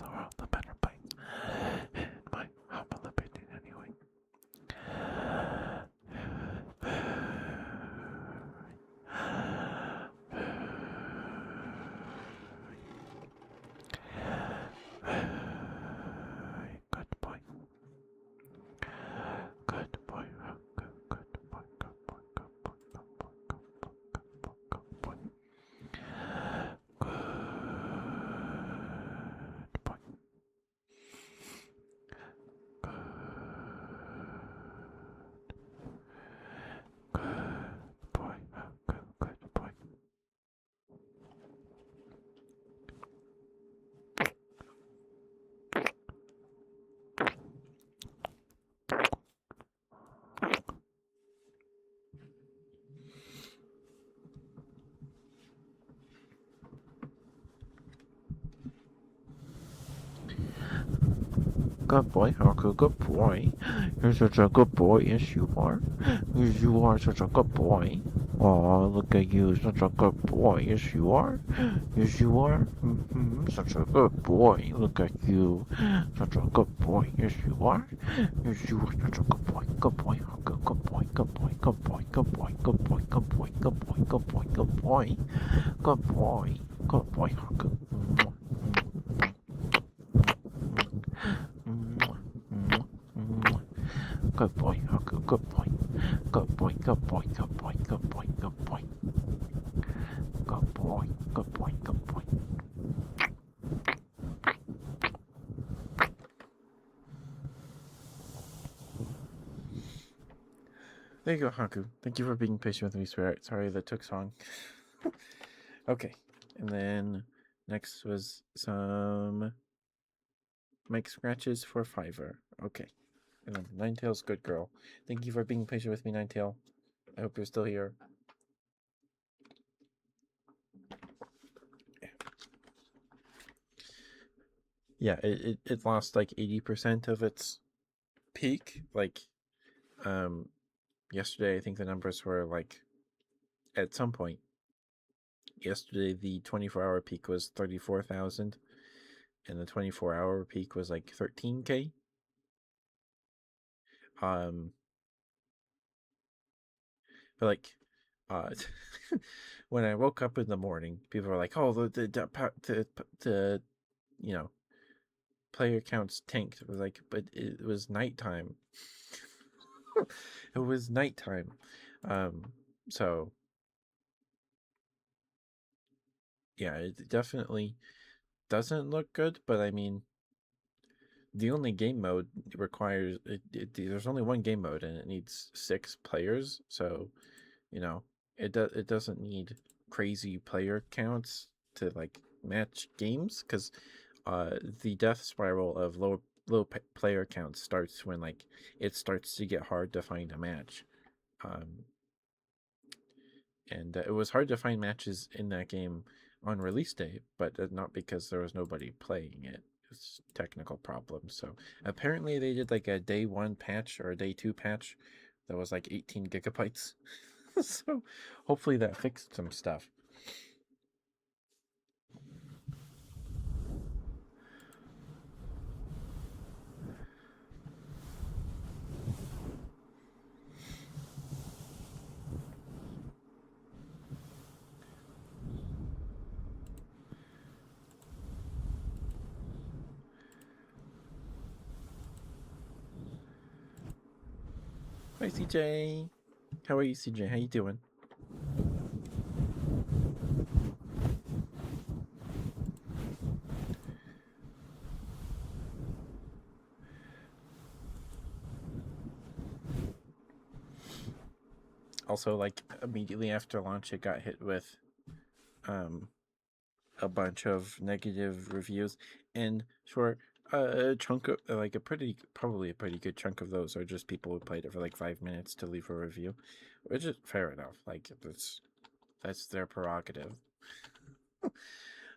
S1: the world a better place. In my humble opinion, anyway. Good boy. Good boy. Good boy. Good boy. Good boy. Good boy. Good boy. Good boy. Good boy. Good boy. Good boy, Haku, good boy. You're such a good boy, yes you are. Yes, you are such a good boy. Oh, look at you, such a good boy, yes you are. Yes you are. Such a good boy, look at you. Such a good boy, yes you are. Yes you are such a good boy, Haku, good boy, good boy, good boy, good boy, good boy, good boy, good boy, good boy, good boy, good boy, good boy, Haku. Good boy, Haku, good boy. Good boy, good boy, good boy, good boy, good boy. Good boy, good boy, good boy. There you go, Haku. Thank you for being patient with me, sweetheart. Sorry that took so long. Okay, and then next was some mic scratches for Fiverr. Okay, and then Ninetail's good girl. Thank you for being patient with me, Ninetail. I hope you're still here. Yeah, it lost like 80% of its peak. Like, yesterday, I think the numbers were like, at some point, yesterday the 24-hour peak was 34,000, and the 24-hour peak was like 13K. But like, uh, when I woke up in the morning, people were like, "Oh, the you know, player counts tanked." It was like, but it was nighttime. It was nighttime. So yeah, it definitely doesn't look good. But I mean, the only game mode requires there's only one game mode, and it needs 6 players. So it doesn't need crazy player counts to like match games, because the death spiral of low player counts starts when like it starts to get hard to find a match. um and it was hard to find matches in that game on release day, but not because there was nobody playing it. It's technical problems. So apparently they did like a day 1 patch or a day 2 patch that was like 18 gigabytes. So hopefully that fixed some stuff. Hi CJ. How are you, CJ? How you doing? Also, like immediately after launch, it got hit with um a bunch of negative reviews, and sure, a chunk of like probably a pretty good chunk of those are just people who played it for like 5 minutes to leave a review, which is fair enough. Like that's their prerogative.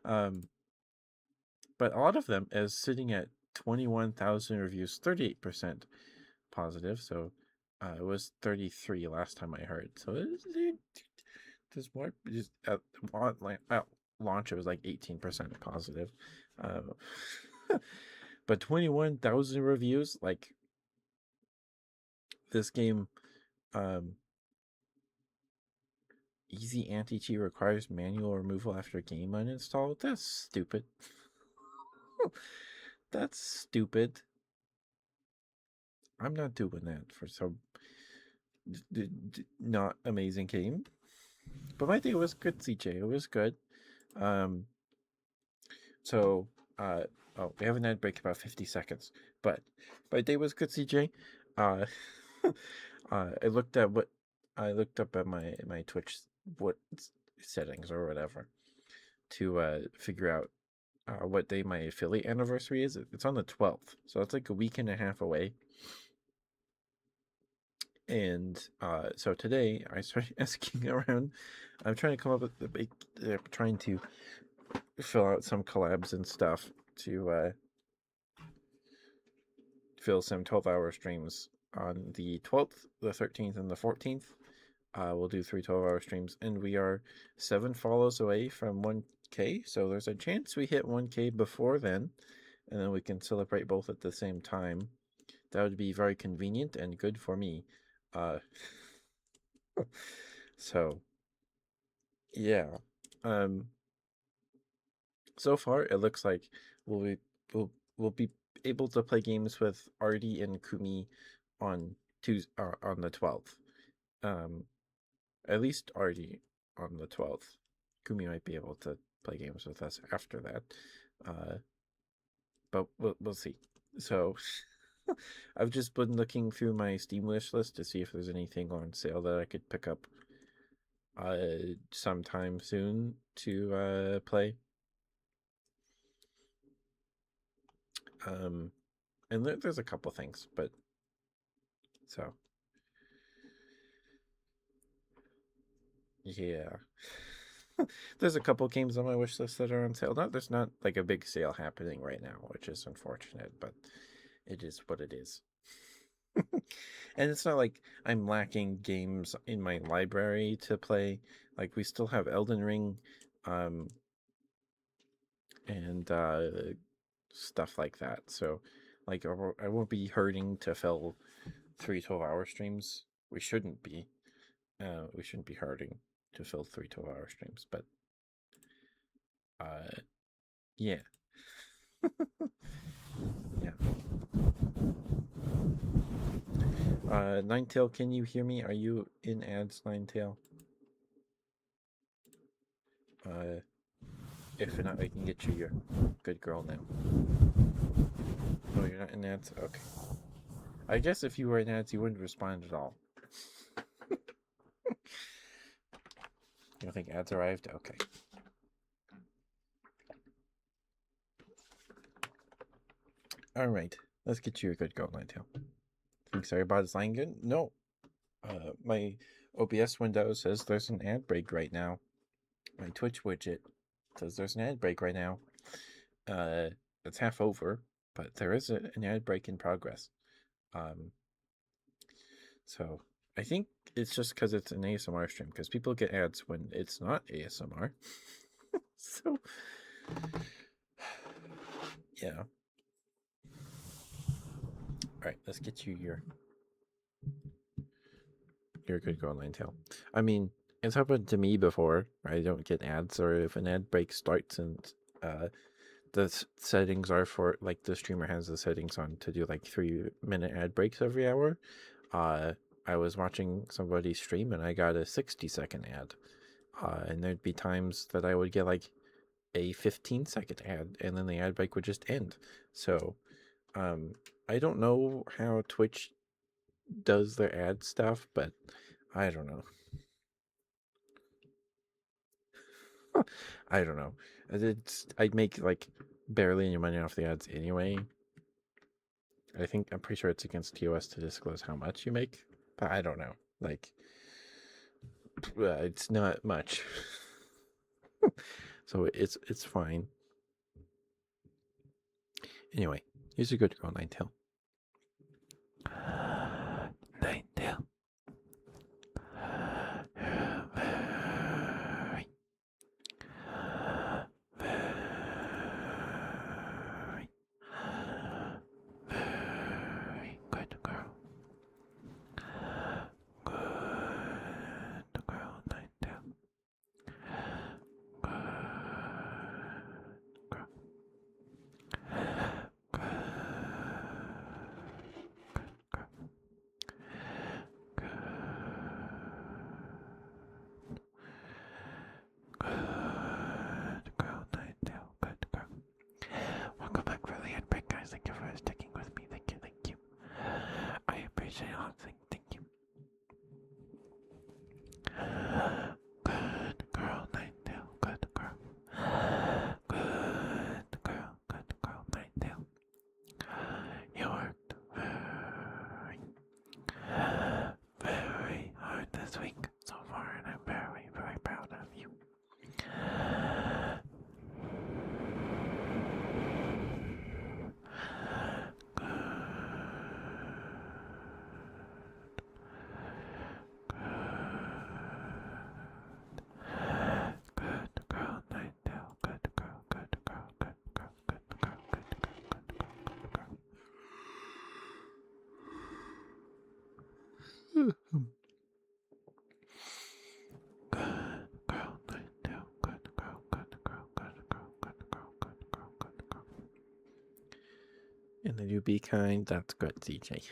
S1: um, but a lot of them is sitting at 21,000 reviews, 38% positive. So it was 33 last time I heard. So there's more. Just at launch, it was like 18% positive. Uh, But 21,000 reviews, like this game, um, easy anti-cheat requires manual removal after game uninstall. That's stupid. That's stupid. I'm not doing that for some not amazing game. But my day was good, CJ. It was good. Um, so, oh, we have an ad break about 50 seconds. But my day was good, CJ. Uh, I looked at what I looked up at my Twitch what settings or whatever to figure out what day my affiliate anniversary is. It's on the 12th, so it's like a week and a half away. And so today I started asking around. I'm trying to come up with trying to fill out some collabs and stuff to fill some 12-hour streams on the 12th, the 13th, and the 14th. We'll do 3 12-hour streams, and we are 7 follows away from 1K, so there's a chance we hit 1K before then, and then we can celebrate both at the same time. That would be very convenient and good for me. So, yeah. So far, it looks like we'll we'll be able to play games with Artie and Kumi on on the 12th. At least Artie on the 12th. Kumi might be able to play games with us after that. But we'll see. So I've just been looking through my Steam wish list to see if there's anything on sale that I could pick up sometime soon to play. And there's a couple things, but so yeah. There's a couple games on my wish list that are on sale. There's not like a big sale happening right now, which is unfortunate, but it is what it is. And it's not like I'm lacking games in my library to play. Like we still have Elden Ring, and stuff like that. So, like I won't be hurting to fill 3 12-hour streams. We shouldn't be. We shouldn't be hurting to fill 3 12-hour streams, but yeah. Yeah. Ninetail, can you hear me? Are you in ads, Ninetail? If not, I can get you your good girl now. No, you're not in ads? Okay. I guess if you were in ads, you wouldn't respond at all. You don't think ads arrived? Okay. All right. Let's get you a good girl, Ninetail. Think sorry about his line good? No. My OBS window says there's an ad break right now. My Twitch widget says there's an ad break right now. It's half over, but there is an ad break in progress. So I think it's just because it's an ASMR stream, because people get ads when it's not ASMR. So yeah. All right, let's get you your good girl, Ninetail. I mean, it's happened to me before. I don't get ads, or if an ad break starts and the settings are for like the streamer has the settings on to do like 3-minute ad breaks every hour. I was watching somebody stream and I got a 60-second ad. And there'd be times that I would get like a 15-second ad, and then the ad break would just end. So, I don't know how Twitch does their ad stuff, but I don't know. I don't know. I'd make like barely any money off the ads anyway. I'm pretty sure it's against TOS to disclose how much you make, but I don't know. Like, it's not much. So it's fine. Anyway, here's a good girl, Ninetail. Ninetail. be kind. That's good, CJ.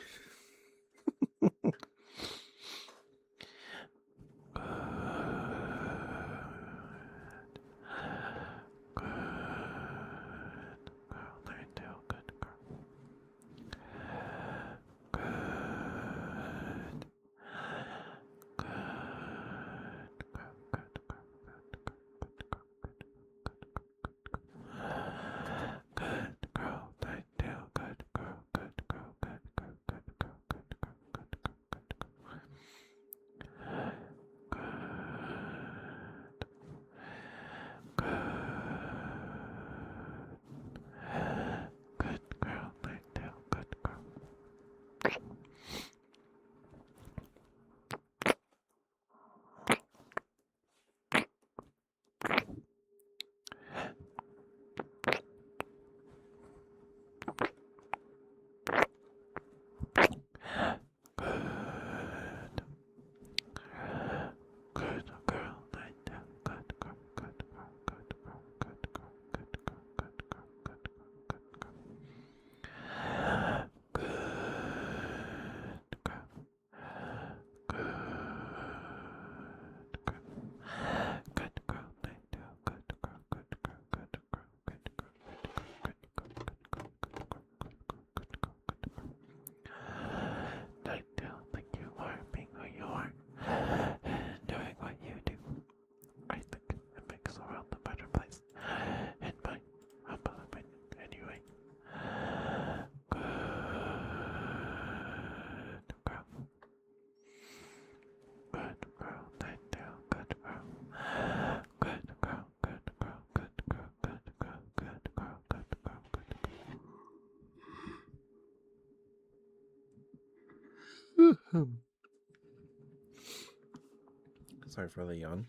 S1: Sorry for the yawn.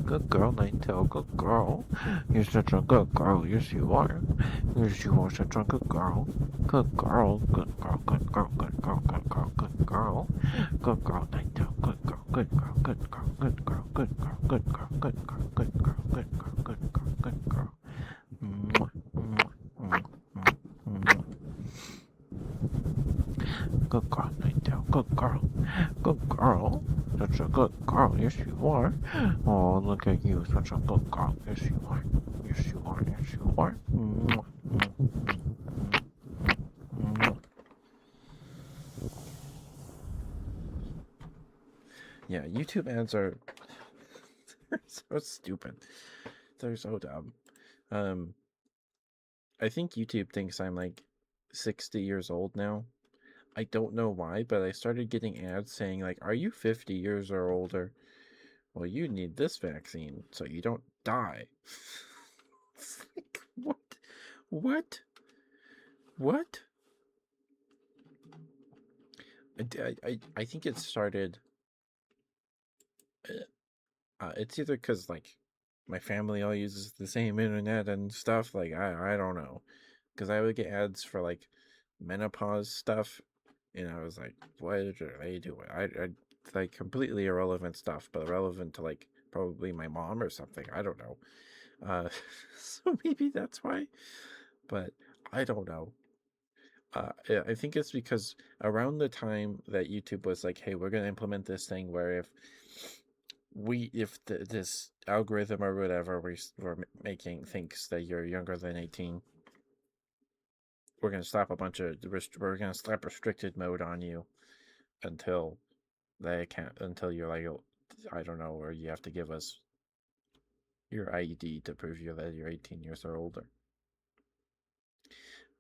S1: Good girl, Nightail. Good girl. You're such a good girl. Yes, you are. Yes, you are such a good girl. Good girl. Good girl. Good girl. Good girl. Good girl. Good girl. Good girl, Nightail. Good girl. Good girl. Good girl. Good girl. Good girl. Good girl. Good girl. Good girl. Good girl. Good girl. Good girl. Good girl, Nightail. Good girl. Good girl. Such a good girl. Yes, you are. Oh, look at you. Such a good girl. Yes, you are. Yes, you are. Yes, you are. Yeah, YouTube ads are they're so stupid. They're so dumb. I think YouTube thinks I'm like 60 years old now. I don't know why, but I started getting ads saying like, "Are you 50 years or older? Well, you need this vaccine so you don't die." It's like, what? What? What? I think it started. It's either because like my family all uses the same internet and stuff. Like I don't know, because I would get ads for like menopause stuff, and I was like, what are they doing? I like completely irrelevant stuff, but relevant to like probably my mom or something. I don't know. So maybe that's why, but I don't know. I think it's because around the time that YouTube was like, "Hey, we're gonna implement this thing where if this algorithm or whatever we're making thinks that you're younger than 18, we're gonna slap we're gonna slap restricted mode on you until until you're like, I don't know, or you have to give us your ID to prove that you're 18 years or older."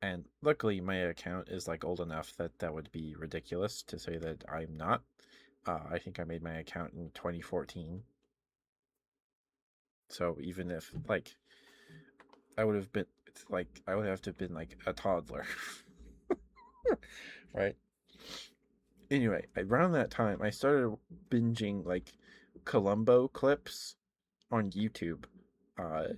S1: And luckily, my account is like old enough that would be ridiculous to say that I'm not. I think I made my account in 2014. So even if like I would have been I would have to have been like a toddler, right? Anyway, around that time, I started binging like Columbo clips on YouTube, uh,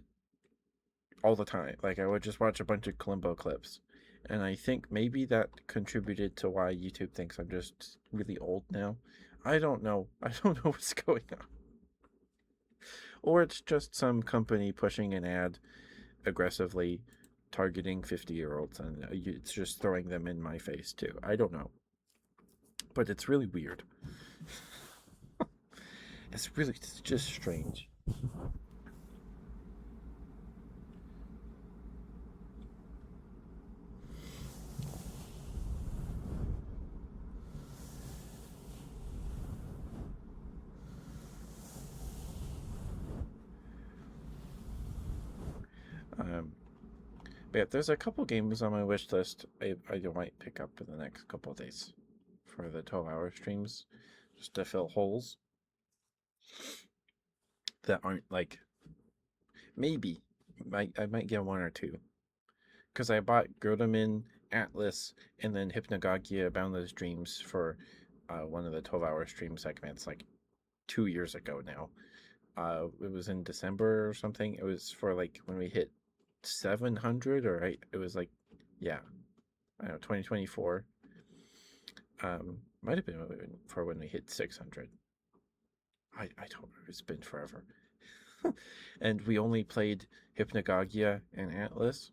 S1: all the time. Like I would just watch a bunch of Columbo clips, and I think maybe that contributed to why YouTube thinks I'm just really old now. I don't know. I don't know what's going on. Or it's just some company pushing an ad aggressively targeting 50-year-olds, and it's just throwing them in my face too. I don't know. But it's really weird. It's just strange. Um, but yeah, there's a couple games on my wish list I might pick up in the next couple days for the 12-hour streams, just to fill holes that aren't like maybe I might get one or two because I bought Grodamin, Atlas, and then Hypnagogia Boundless Dreams for one of the 12-hour stream segments like 2 years ago now. It was in December or something. It was for like when we hit 700 or it was like, yeah, I don't know, 2024. Might have been for when we hit 600. I don't know. It's been forever. And we only played Hypnagogia and Atlas.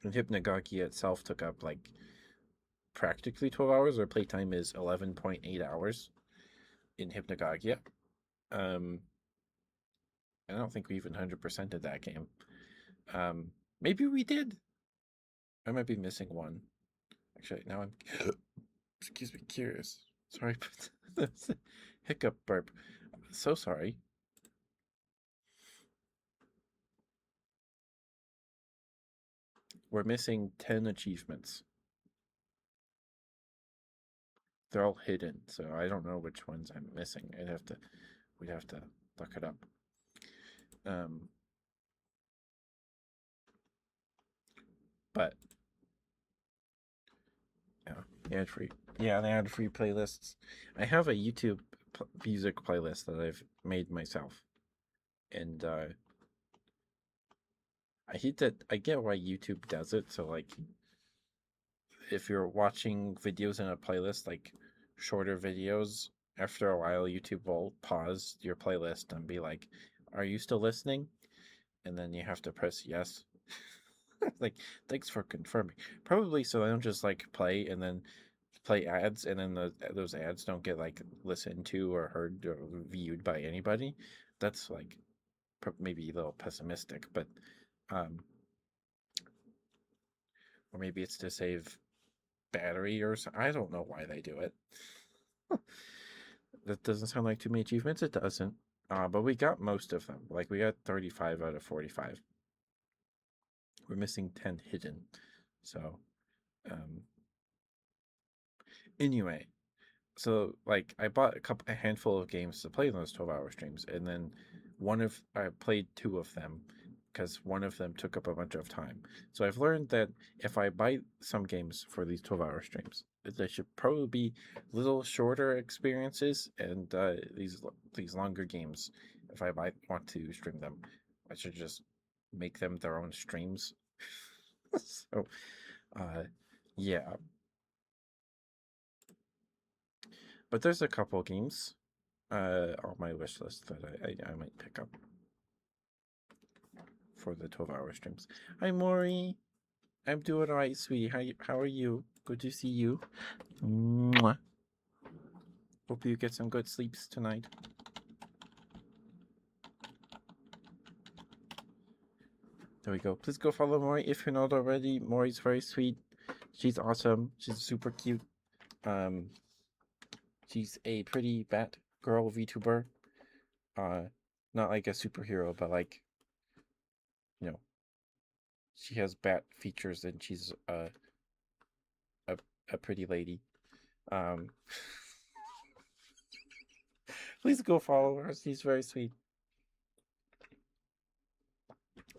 S1: And Hypnagogia itself took up like practically 12 hours. Our playtime is 11.8 hours in Hypnagogia. Um, I don't think we even 100%ed that game. Maybe we did. I might be missing one. Actually, now I'm excuse me, curious. Sorry, but hiccup burp. So sorry. We're missing 10 achievements. They're all hidden, so I don't know which ones I'm missing. We'd have to look it up. Um, but yeah, ad free. Yeah, the ad free playlists. I have a YouTube music playlist that I've made myself, and I hate that. I get why YouTube does it. So like, if you're watching videos in a playlist, like shorter videos, after a while, YouTube will pause your playlist and be like, "Are you still listening?" And then you have to press yes. Like, thanks for confirming. Probably so I don't just like play and then play ads, and then those ads don't get like listened to or heard or viewed by anybody. That's like maybe a little pessimistic, but um, or maybe it's to save battery or something. I don't know why they do it. That doesn't sound like too many achievements. It doesn't. But we got most of them. Like we got 35 out of 45. We're missing 10 hidden. So, um, anyway, so like I bought a handful of games to play in those 12-hour streams, and then I played two of them because one of them took up a bunch of time. So I've learned that if I buy some games for these 12-hour streams, they should probably be little shorter experiences, and these longer games, if I want to stream them, I should just make them their own streams. So uh yeah, but there's a couple games on my wish list that I might pick up for the 12-hour streams. Hi, Maury. I'm doing all right, sweetie. How are you? Good to see you. Mwah. Hope you get some good sleeps tonight. There we go. Please go follow Maury if you're not already. Maury's very sweet. She's awesome. She's super cute. Um, she's a pretty bat girl VTuber. Uh, not like a superhero, but like, you know, she has bat features and she's a, a pretty lady. Um, please go follow her. She's very sweet.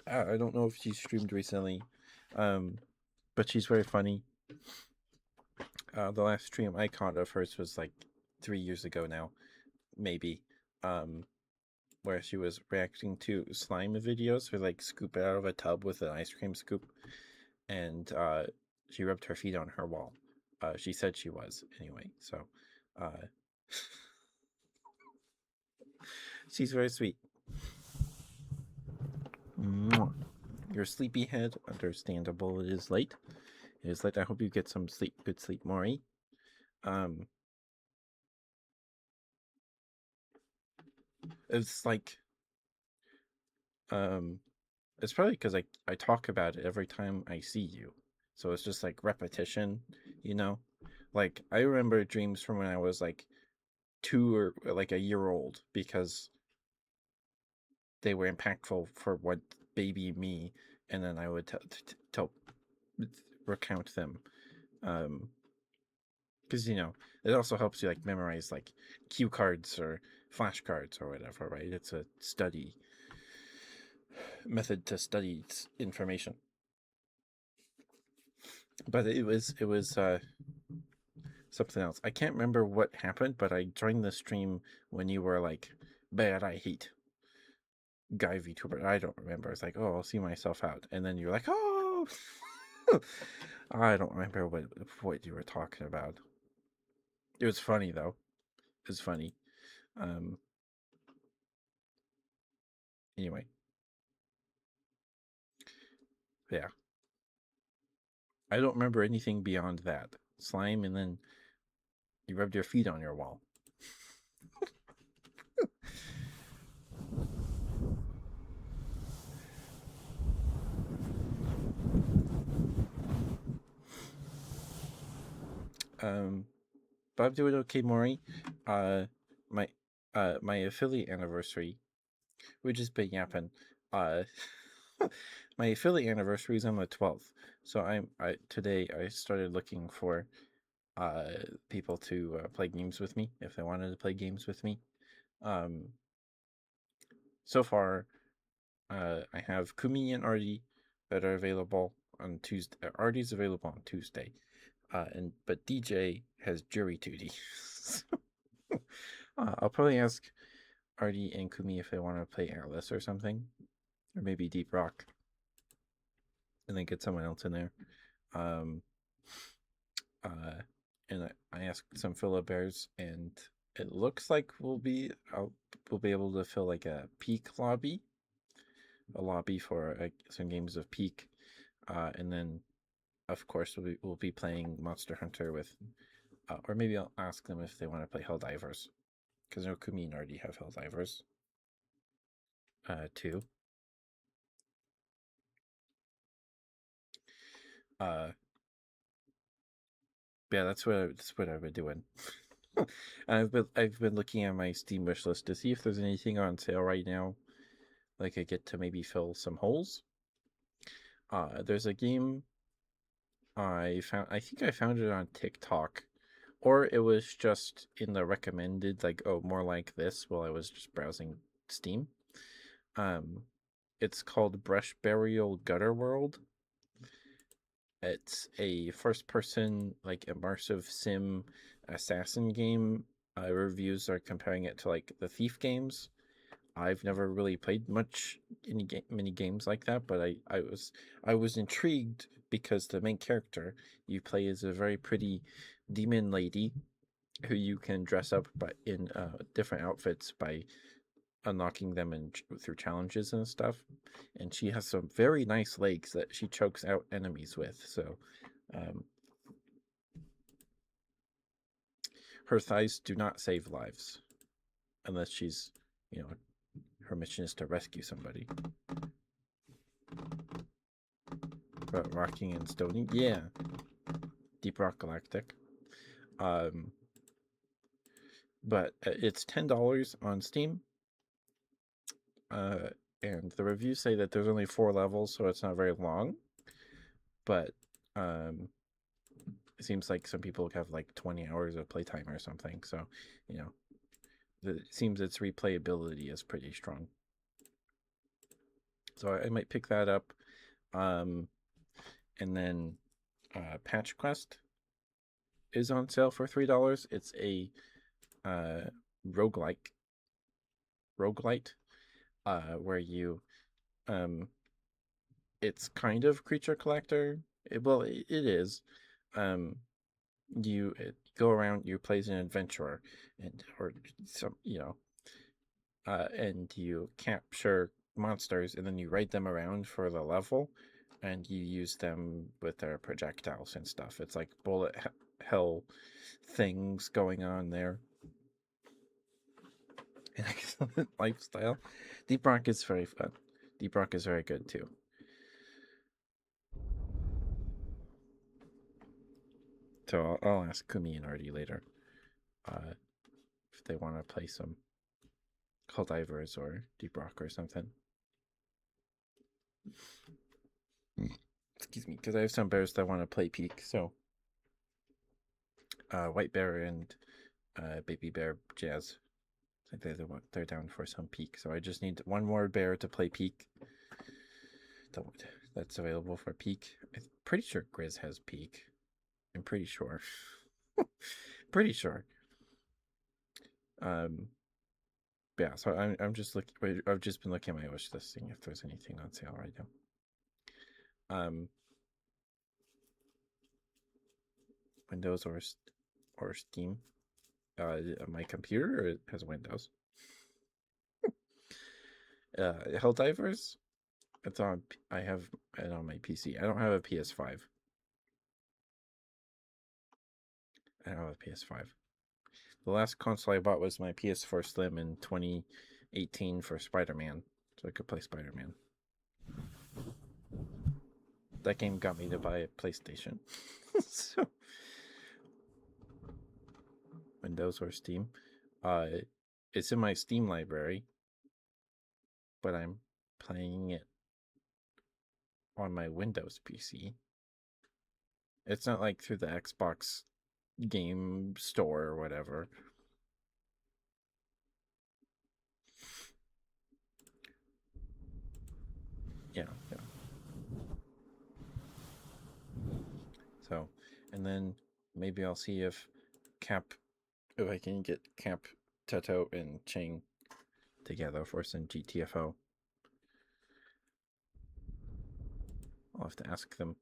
S1: I don't know if she's streamed recently, but she's very funny. The last stream I caught of hers was like 3 years ago now, maybe. Um, where she was reacting to slime videos, or like scoop it out of a tub with an ice cream scoop, and she rubbed her feet on her wall. She said she was anyway. So, She's very sweet. Mwah. Your sleepyhead, understandable. It is late. It is late. I hope you get some sleep, good sleep, Maury. Um, it's like, um, it's probably because I talk about it every time I see you, so it's just like repetition, you know. Like I remember dreams from when I was like 2 or like a year old because they were impactful for what baby me, and then I would tell recount them. Because it also helps you like memorize like cue cards or flashcards or whatever, right? It's a study method to study information. But it was something else. I can't remember what happened, but I joined the stream when you were like, "Bad, I hate Guy VTuber." I don't remember. It's like, "Oh, I'll see myself out," and then you're like, "Oh." I don't remember what you were talking about. It was funny though. It was funny. Um. Anyway, yeah. I don't remember anything beyond that. Slime, and then you rubbed your feet on your wall. Um, but I'm doing okay, Maury. Uh, my my affiliate anniversary, which has been yapping. Uh, my affiliate anniversary is on the 12th, so I today I started looking for people to play games with me if they wanted to play games with me. Um, so far, I have Kumi and Artie that are available on Tuesday. Artie's available on Tuesday, but DJ has jury duty. I'll probably ask Artie and Kumi if they want to play Atlas or something, or maybe Deep Rock, and then get someone else in there. Um, uh, and I asked some Phila Bears, and it looks like we'll be able to fill like a peak lobby, a lobby for some games of peak, and then of course we'll be playing Monster Hunter with, or maybe I'll ask them if they want to play Helldivers, because no Kumi already have Helldivers, too. Uh, yeah, that's what I've been doing. I've been looking at my Steam wish list to see if there's anything on sale right now, like I get to maybe fill some holes. There's a game I found. I think I found it on TikTok, or it was just in the recommended, like, oh, more like this, while I was just browsing Steam. Um, it's called Brush Burial Gutter World. It's a first-person, like, immersive sim assassin game. Reviews are comparing it to like the Thief games. I've never really played much many games like that, but I was intrigued because the main character you play is a very pretty demon lady who you can dress up but in different outfits by unlocking them and through challenges and stuff. And she has some very nice legs that she chokes out enemies with. So um, her thighs do not save lives unless she's, you know, her mission is to rescue somebody. But Rocking and Stony, yeah, Deep Rock Galactic. Um, but it's $10 on Steam. Uh, and the reviews say that there's only 4 levels, so it's not very long. But um, it seems like some people have like 20 hours of playtime or something. So, you know, it seems its replayability is pretty strong. So I might pick that up. Um, and then Patch Quest is on sale for $3. It's a roguelike roguelite, where you it's kind of creature collector. It is. Um, go around. You play as an adventurer, and or some and you capture monsters, and then you ride them around for the level, and you use them with their projectiles and stuff. It's like bullet hell things going on there. An excellent lifestyle. Deep Rock is very fun. Deep Rock is very good too. So I'll ask Kumi and Artie later if they want to play some Divers or Deep Rock or something. Excuse me, because I have some bears that want to play Peak. So White Bear and Baby Bear Jazz. I think they're down for some Peak. So I just need one more bear to play Peak. That's available for Peak. I'm pretty sure Grizz has Peak. I'm pretty sure. Pretty sure. Yeah, so I'm just looking. I've just been looking at my wish list, seeing if there's anything on sale right now. Windows or Steam. My computer has Windows. Helldivers. It's on. I have it on my PC. I don't have a PS5. I don't have a PS5. The last console I bought was my PS4 Slim in 2018 for Spider-Man, so I could play Spider-Man. That game got me to buy a PlayStation. So, Windows or Steam. It's in my Steam library, but I'm playing it on my Windows PC. It's not like through the Xbox game store or whatever. Yeah. So, and then maybe I'll see if I can get Cap, Teto, and Ching together for some GTFO. I'll have to ask them.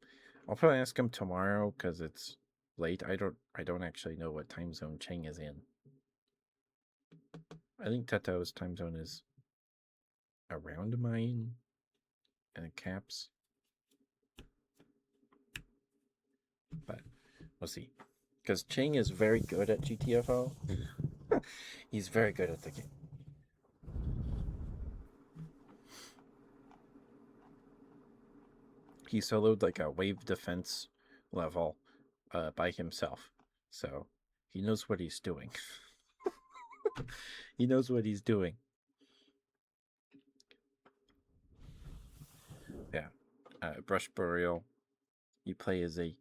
S1: I'll probably ask them tomorrow because it's late. I don't actually know what time zone Cheng is in. I think Teto's time zone is around mine and Cap's. But we'll see. Because Cheng is very good at GTFO. He's very good at the game. He soloed like a wave defense level by himself. So he knows what he's doing. He knows what he's doing. Yeah. Brush Burial. You play as a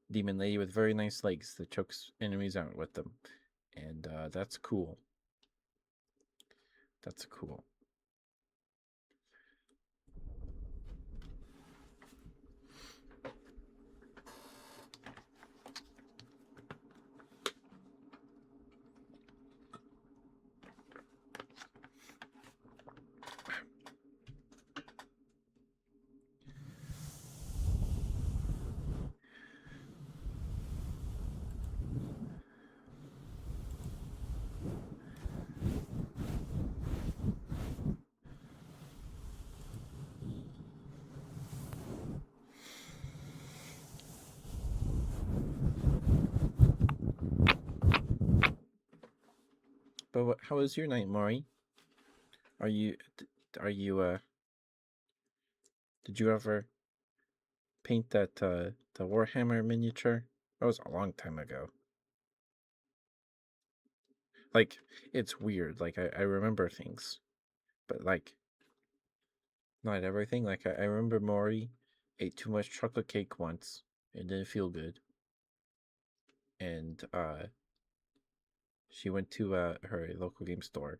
S1: demon lady with very nice legs that chokes enemies out with them. And that's cool. That's cool. But how was your night, Maury? Are you did you ever paint that the Warhammer miniature? That was a long time ago. Like, it's weird. Like I remember things, but like not everything. Like I remember Maury ate too much chocolate cake once and didn't feel good. And she went to her local game store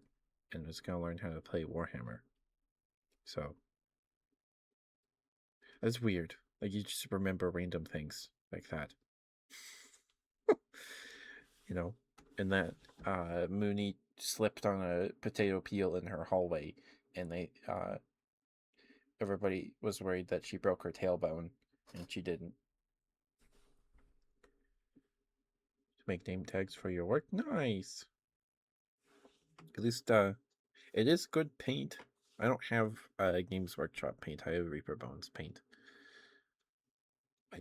S1: and was gonna learn how to play Warhammer. So that's weird. Like you just remember random things like that. You know, and that Mooney slipped on a potato peel in her hallway, and everybody was worried that she broke her tailbone, and she didn't. make name tags for your work. Nice. At least it is good paint. I don't have Games Workshop paint. I have Reaper Bones paint. My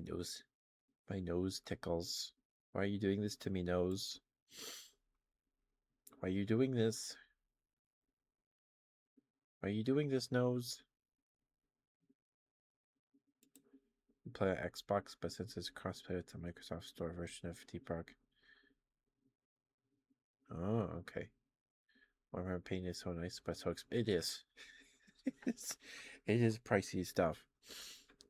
S1: nose tickles. Why are you doing this to me, nose? Why are you doing this? Why are you doing this, nose? You play on Xbox, but since it's crossplay with the Microsoft Store version of T-Prog. Oh, okay. Warhammer paint is so nice, but so it is. It is pricey stuff.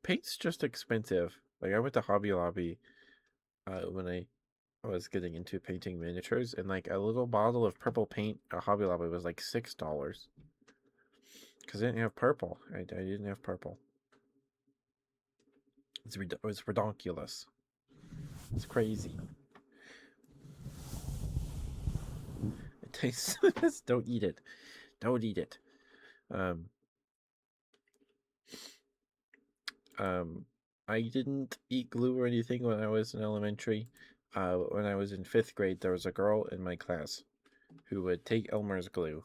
S1: Paint's just expensive. Like I went to Hobby Lobby when I was getting into painting miniatures, and like a little bottle of purple paint at Hobby Lobby was like $6 because I didn't have purple. I didn't have purple. It was redonkulous. It's crazy. It tastes. Don't eat it. Don't eat it. I didn't eat glue or anything when I was in elementary. When I was in 5th grade, there was a girl in my class who would take Elmer's glue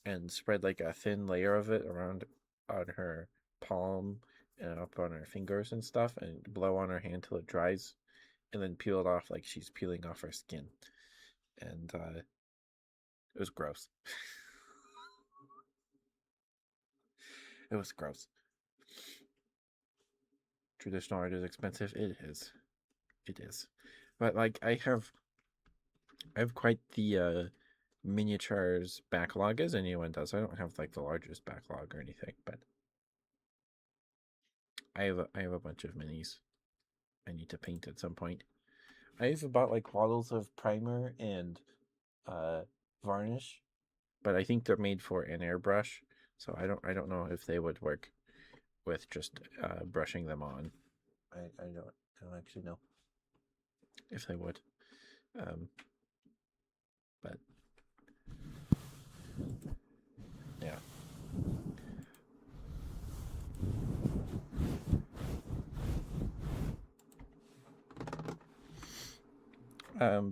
S1: and spread like a thin layer of it around on her palm and up on her fingers and stuff, and blow on her hand till it dries, and then peel it off like she's peeling off her skin. And it was gross. It was gross. Traditional art is expensive. It is. It is. But like I have quite the miniatures backlog as anyone does. I don't have like the largest backlog or anything, but I have a bunch of minis I need to paint at some point. I have bought like bottles of primer and uh varnish, but I think they're made for an airbrush, so I don't know if they would work with just brushing them on. I don't actually know if they would. But yeah.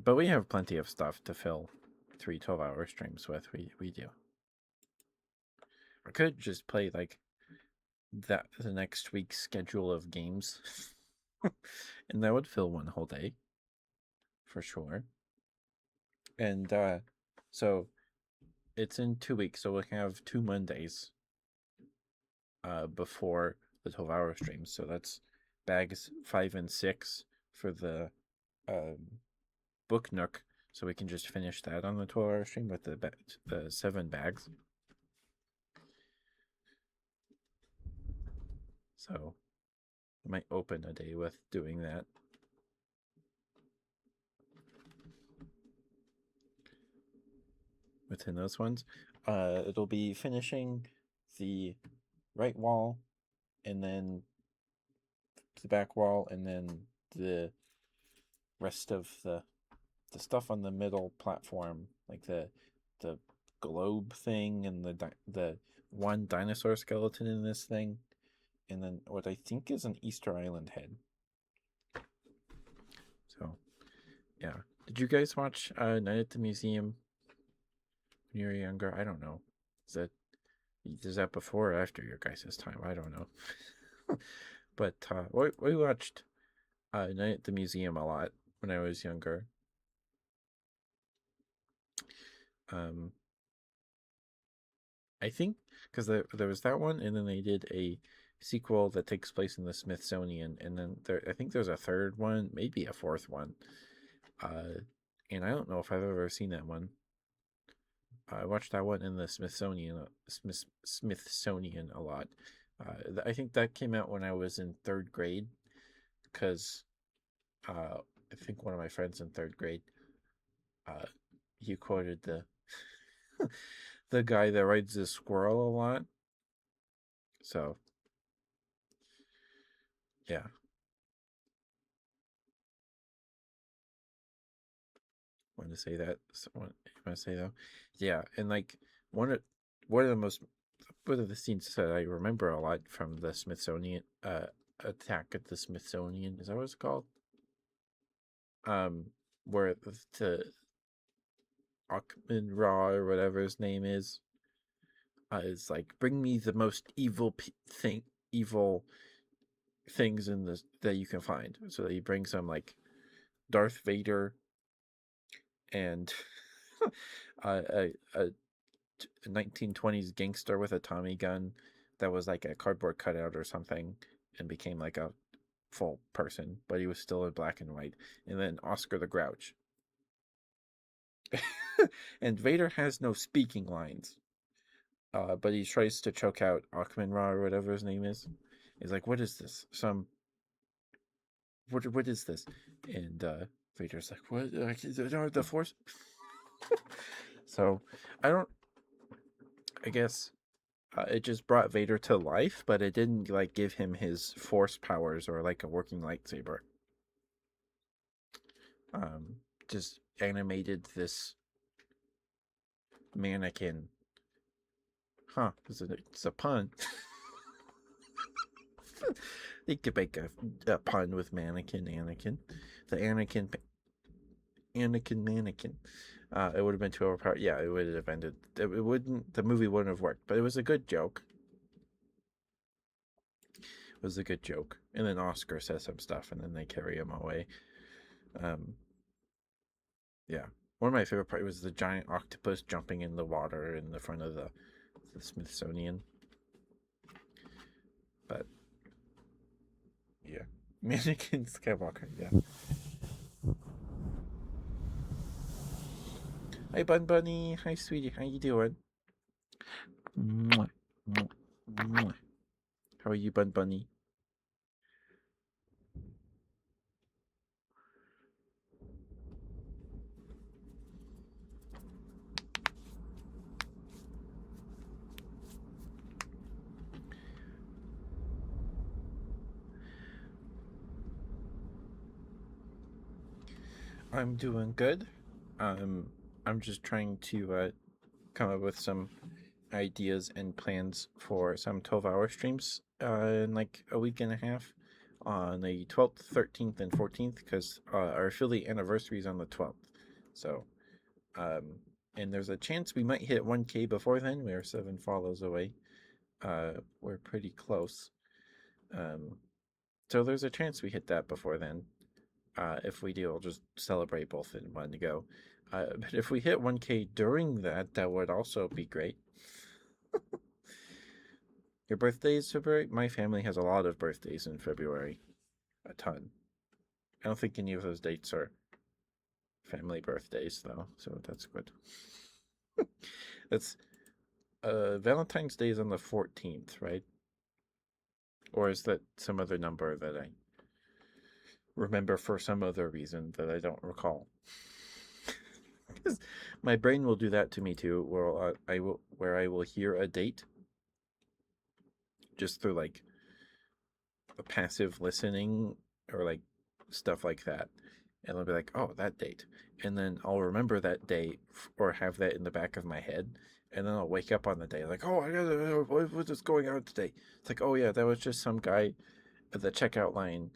S1: But we have plenty of stuff to fill 3 12-hour streams with. We do. I could just play like the next week's schedule of games, and that would fill one whole day for sure. And so it's in 2 weeks, so we'll have 2 Mondays before the 12-hour streams. So that's bags 5 and 6 for the Book Nook, so we can just finish that on the 12-hour stream with the 7 bags. So I might open a day with doing that. Within those ones, it'll be finishing the right wall, and then the back wall, and then the rest of the stuff on the middle platform, like the globe thing and the one dinosaur skeleton in this thing, and then what I think is an Easter Island head. So, yeah. Did you guys watch Night at the Museum when you were younger? I don't know. Is that before or after your guys' time? I don't know. But we watched Night at the Museum a lot when I was younger. I think because there was that one, and then they did a sequel that takes place in the Smithsonian, and then I think there's a third one, maybe a fourth one. And I don't know if I've ever seen that one. I watched that one in the Smithsonian a lot. I think that came out when I was in 3rd grade, because I think one of my friends in 3rd grade, he quoted the guy that rides the squirrel a lot. So, yeah. Want to say that? Want to say though? Yeah, and like one of the scenes that I remember a lot from the Smithsonian Attack at the Smithsonian, is that what it's called? where the Achman Ra or whatever his name is like, bring me the most evil things in this that you can find. So he brings some like Darth Vader and a 1920s gangster with a Tommy gun that was like a cardboard cutout or something and became like a full person, but he was still in black and white. And then Oscar the Grouch. And Vader has no speaking lines, but he tries to choke out Achman Ra or whatever his name is. He's like, "What is this? What is this?" And Vader's like, "What? The Force?" So I don't. I guess it just brought Vader to life, but it didn't like give him his Force powers or like a working lightsaber. Um, just animated this mannequin. Huh? It's a pun. They could make a pun with mannequin, Anakin. The Anakin mannequin. It would have been too overpowered. Yeah, it would have ended. It wouldn't. The movie wouldn't have worked. But it was a good joke. It was a good joke. And then Oscar says some stuff, and then they carry him away. Um, yeah. One of my favorite parts was the giant octopus jumping in the water in the front of the Smithsonian. But yeah, Mannequin Skywalker. Yeah. Hi, Bun Bunny. Hi, sweetie. How you doing? Mwah, mwah, mwah. How are you, Bun Bunny? I'm doing good. Um, I'm just trying to come up with some ideas and plans for some 12-hour streams in like a week and a half on the 12th, 13th, and 14th because our affiliate anniversary is on the 12th. So, um, and there's a chance we might hit 1K before then. We are 7 follows away. We're pretty close. Um, so there's a chance we hit that before then. If we do, I'll just celebrate both in one go. But if we hit 1K during that, that would also be great. Your birthday is February? My family has a lot of birthdays in February. A ton. I don't think any of those dates are family birthdays, though, so that's good. That's Valentine's Day is on the 14th, right? Or is that some other number that I remember for some other reason that I don't recall? Because my brain will do that to me too, where I will hear a date just through like a passive listening or like stuff like that, and I'll be like, oh, that date, and then I'll remember that date or have that in the back of my head, and then I'll wake up on the day like, oh, I gotta, what is going on today? It's like, oh yeah, that was just some guy at the checkout line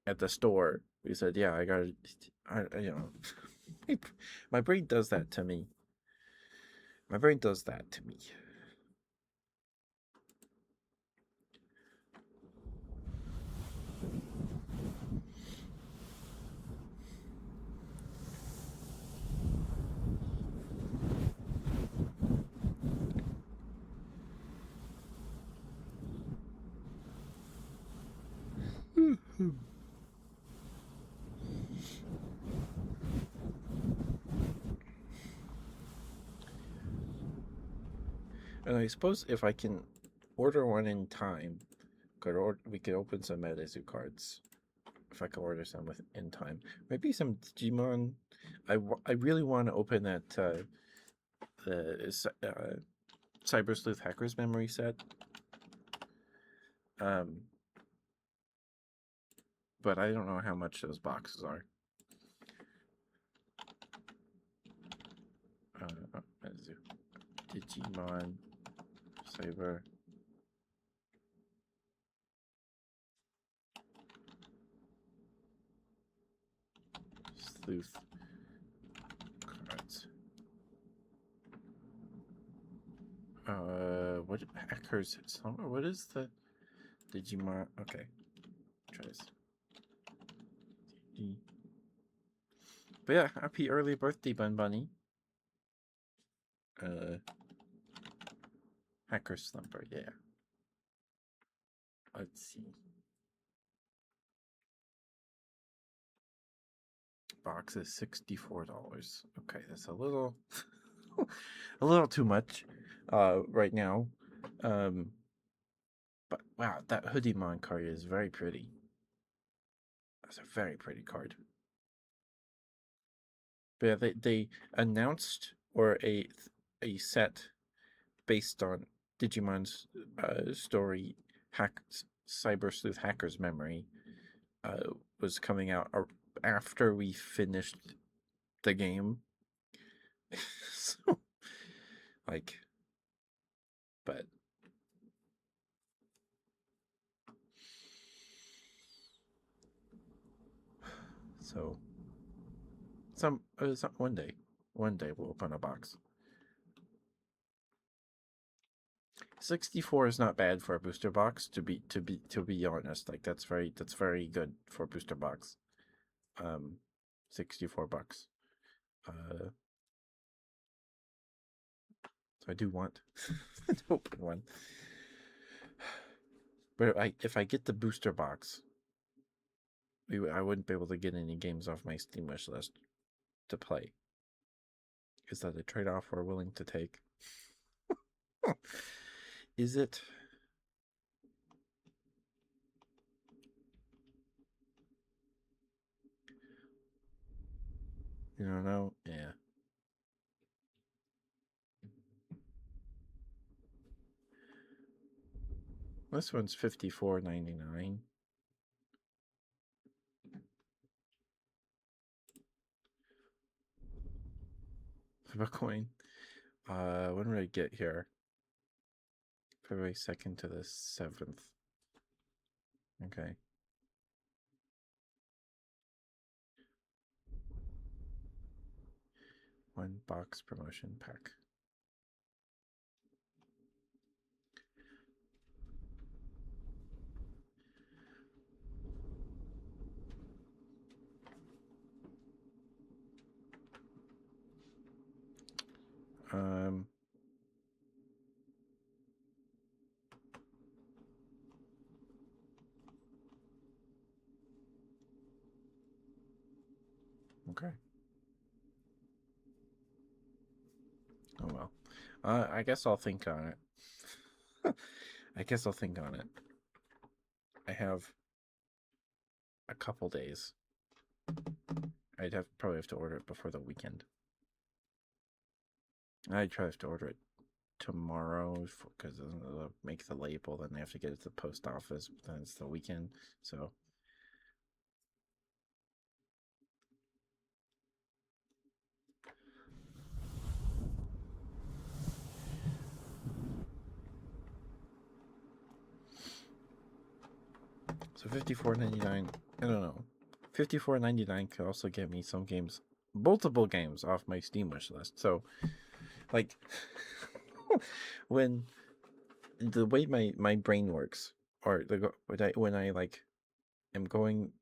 S1: at the store. He said, yeah, I gotta, you know, my brain does that to me. My brain does that to me. And I suppose if I can order one in time, we could open some Medizu cards. If I could order some in time, maybe some Digimon. I really want to open that the Cyber Sleuth Hackers memory set. Um, but I don't know how much those boxes are. Digimon Cyber sleuth cards. What hackers? What is the Digimon? Okay, try this. But yeah, happy early birthday, Bun Bunny. Hacker Slumber, yeah. Let's see. Box is $64. Okay, that's a little a little too much right now. But wow, that Hoodiemon card is very pretty. That's a very pretty card. But yeah, they announced or a set based on Digimon's story, Cyber Sleuth Hacker's Memory, was coming out after we finished the game. So, like, but so one day we'll open a box. 64 is not bad for a booster box, to be honest. Like that's very good for a booster box. 64 bucks. So I do want to open one. But if I get the booster box, I wouldn't be able to get any games off my Steam wish list to play. Is that a trade-off we're willing to take? Is it? You don't know? Yeah. This one's $54.99. Flip a coin. When did I get here? February 2nd to the 7th. Okay. One box promotion pack. Okay. Oh well. I guess I'll think on it. I guess I'll think on it. I have a couple days. Probably have to order it before the weekend. I'd try to order it tomorrow because they'll make the label, then they have to get it to the post office. Then it's the weekend, so. So $54.99. I don't know. $54.99 could also get me some games, multiple games off my Steam wish list. So, like, when the way my brain works, or when I like am going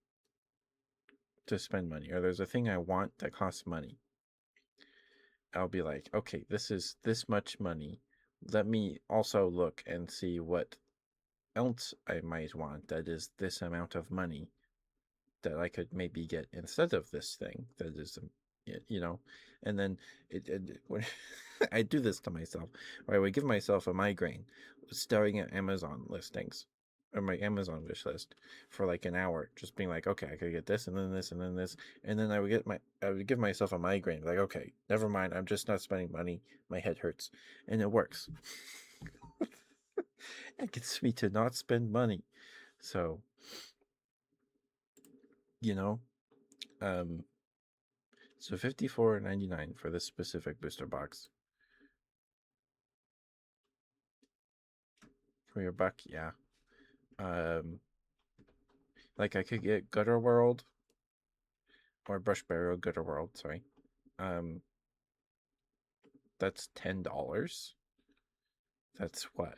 S1: to spend money, or there's a thing I want that costs money, I'll be like, okay, this is this much money. Let me also look and see what else I might want that is this amount of money that I could maybe get instead of this thing that is, and then when I do this to myself, or I would give myself a migraine staring at Amazon listings or my Amazon wish list for like an hour, just being like, okay, I could get this and then this and then this, and then I would give myself a migraine, like, okay, never mind, I'm just not spending money, my head hurts, and it works. It gets me to not spend money, so you know, um, so $54.99 for this specific booster box. For your buck, yeah. Like I could get Gutter World or Brush Barrel Gooder World, sorry. Um, that's $10. That's what,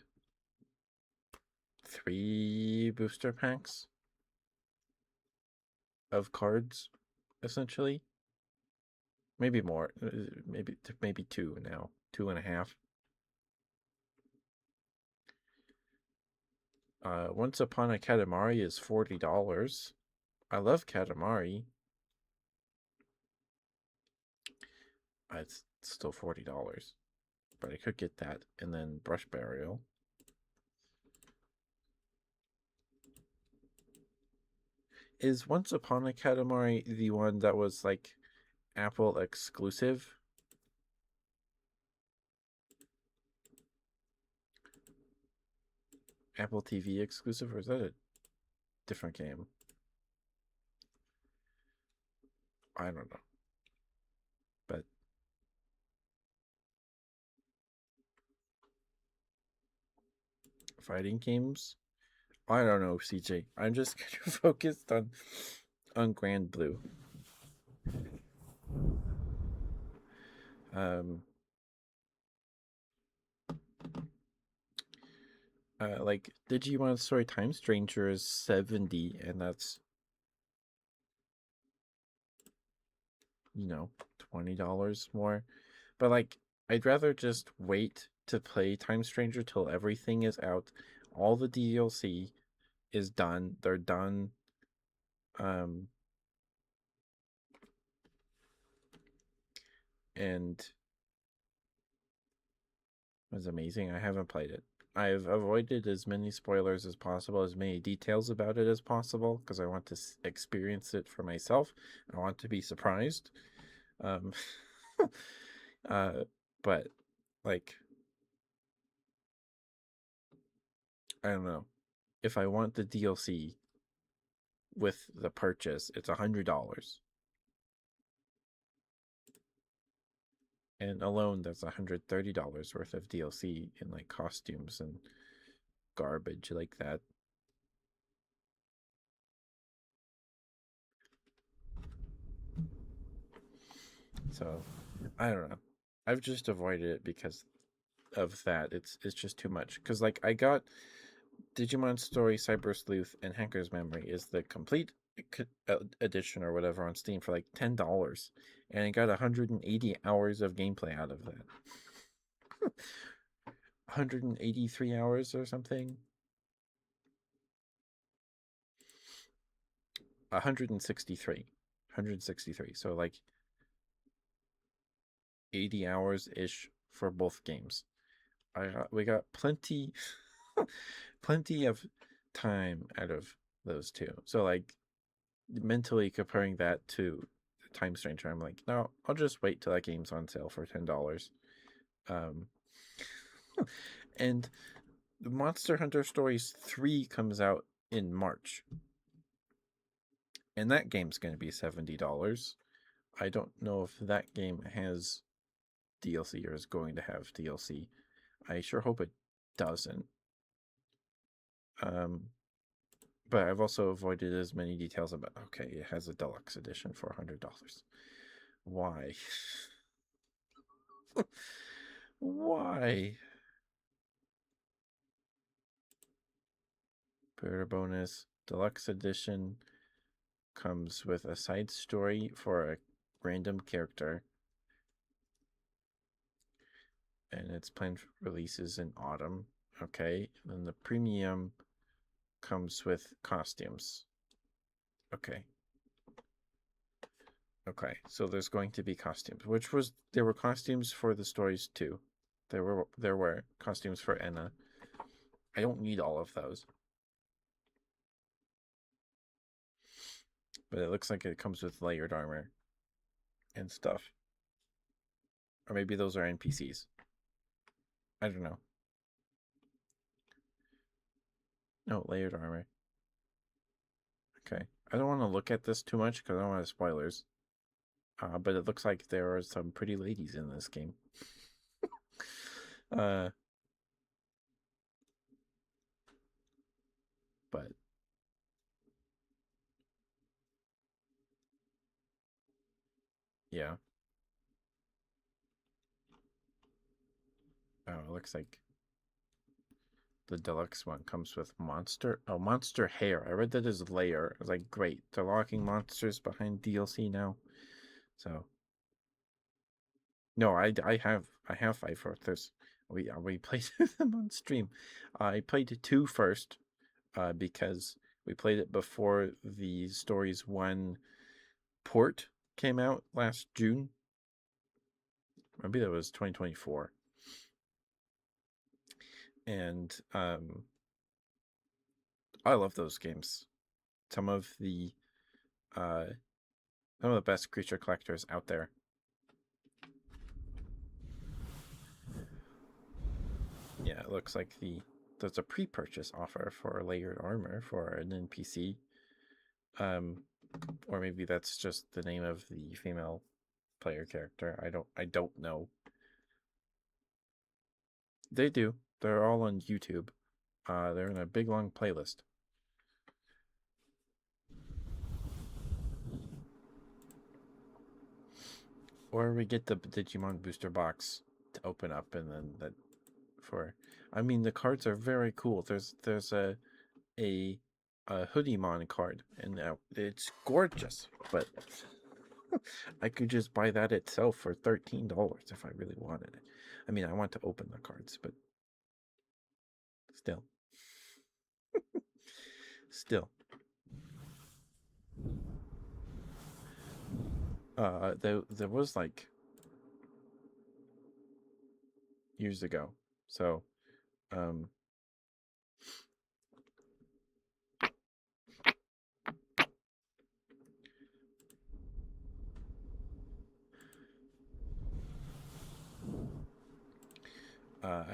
S1: 3 booster packs of cards, essentially. Maybe more. Maybe 2 now. 2.5. Once Upon a Katamari is $40. I love Katamari. It's still $40, but I could get that and then Brush Burial. Is Once Upon a Katamari the one that was like Apple exclusive? Apple TV exclusive, or is that a different game? I don't know. But fighting games? I don't know, CJ. I'm just focused on Grand Blue. Um, like Digimon Story Time Stranger is 70, and that's $20 more. But like, I'd rather just wait to play Time Stranger till everything is out. All the DLC is done. They're done. Um, and it was amazing. I haven't played it. I've avoided as many spoilers as possible, as many details about it as possible, because I want to experience it for myself. I want to be surprised. Um, but like, I don't know. If I want the DLC with the purchase, it's $100. And alone, that's $130 worth of DLC in like costumes and garbage like that. So I don't know. I've just avoided it because of that. It's just too much. Because like I got Digimon Story, Cyber Sleuth, and Hacker's Memory is the complete edition or whatever on Steam for like $10, and I got 180 hours of gameplay out of that. 183 hours or something. 163. 163. So like 80 hours ish for both games. We got plenty of time out of those two. So like mentally comparing that to Time Stranger, I'm like, no, I'll just wait till that game's on sale for $10. Um, and Monster Hunter Stories 3 comes out in March, and that game's going to be $70. I don't know if that game has DLC or is going to have DLC. I sure hope it doesn't. Um, but I've also avoided as many details about. Okay, it has a deluxe edition for $100. Why? Why? Player bonus deluxe edition comes with a side story for a random character, and its planned releases in autumn. Okay, and then the premium comes with costumes. Okay. Okay, so there's going to be costumes, there were costumes for the stories too. There were costumes for Enna. I don't need all of those, but it looks like it comes with layered armor and stuff, or maybe those are NPCs. I don't know. No, layered armor. Okay, I don't want to look at this too much because I don't want spoilers. But it looks like there are some pretty ladies in this game. uh, but Yeah. Oh, it looks like the deluxe one comes with monster hair. I read that as layer. I was like, great. They're locking monsters behind DLC now. So no, I have Five There's we played them on stream. I played two first, because we played it before the Stories 1 port came out last June. Maybe that was 2024. And I love those games. Some of the uh, some of the best creature collectors out there. Yeah, it looks like there's a pre-purchase offer for layered armor for an NPC. Um, or maybe that's just the name of the female player character. I don't know. They do. They're all on YouTube. They're in a big long playlist. Or we get the Digimon booster box to open up, and then that for. I mean, the cards are very cool. There's a Hoodiemon card, and it's gorgeous. But I could just buy that itself for $13 if I really wanted it. I mean, I want to open the cards, but still, still. There was like years ago, so um,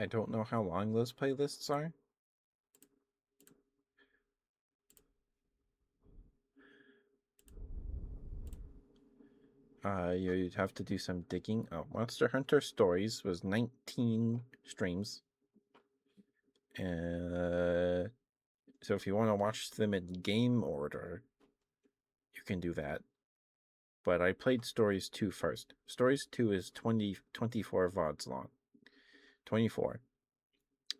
S1: I don't know how long those playlists are. You'd have to do some digging. Oh, Monster Hunter Stories was 19 streams. So if you want to watch them in game order, you can do that. But I played Stories 2 first. Stories 2 is 24 VODs long. 24.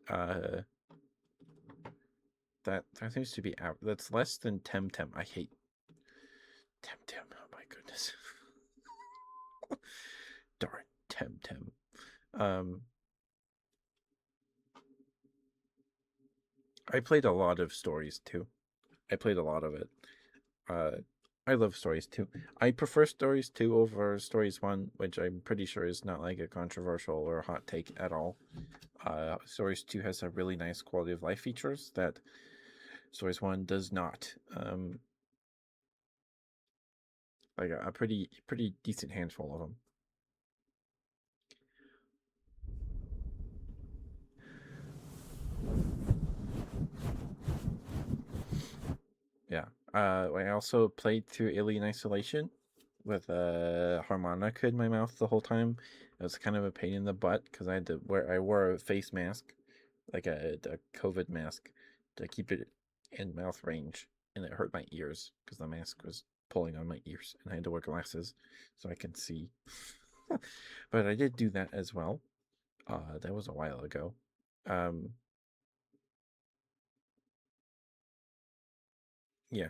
S1: Uh, that seems to be out. That's less than Temtem. I hate Temtem. Oh my goodness. Darn Temtem. I played a lot of Stories 2. I played a lot of it. Uh, I love Stories 2. I prefer Stories 2 over Stories 1, which I'm pretty sure is not like a controversial or hot take at all. Stories 2 has a really nice quality of life features that Stories 1 does not. Like a pretty decent handful of them. Yeah. I also played through Alien Isolation with a harmonica in my mouth the whole time. It was kind of a pain in the butt because I wore a face mask, like a COVID mask, to keep it in mouth range, and it hurt my ears because the mask was pulling on my ears, and I had to wear glasses so I can see. But I did do that as well. That was a while ago. Um, yeah,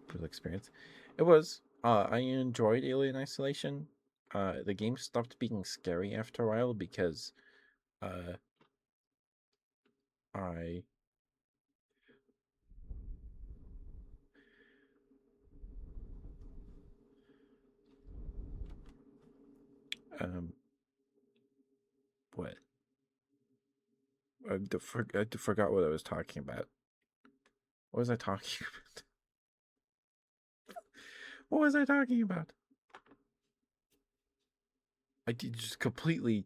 S1: cool experience. It was. I enjoyed Alien Isolation. The game stopped being scary after a while because uh, I um, what I forgot what I was talking about. What was I talking about? What was I talking about? I did just completely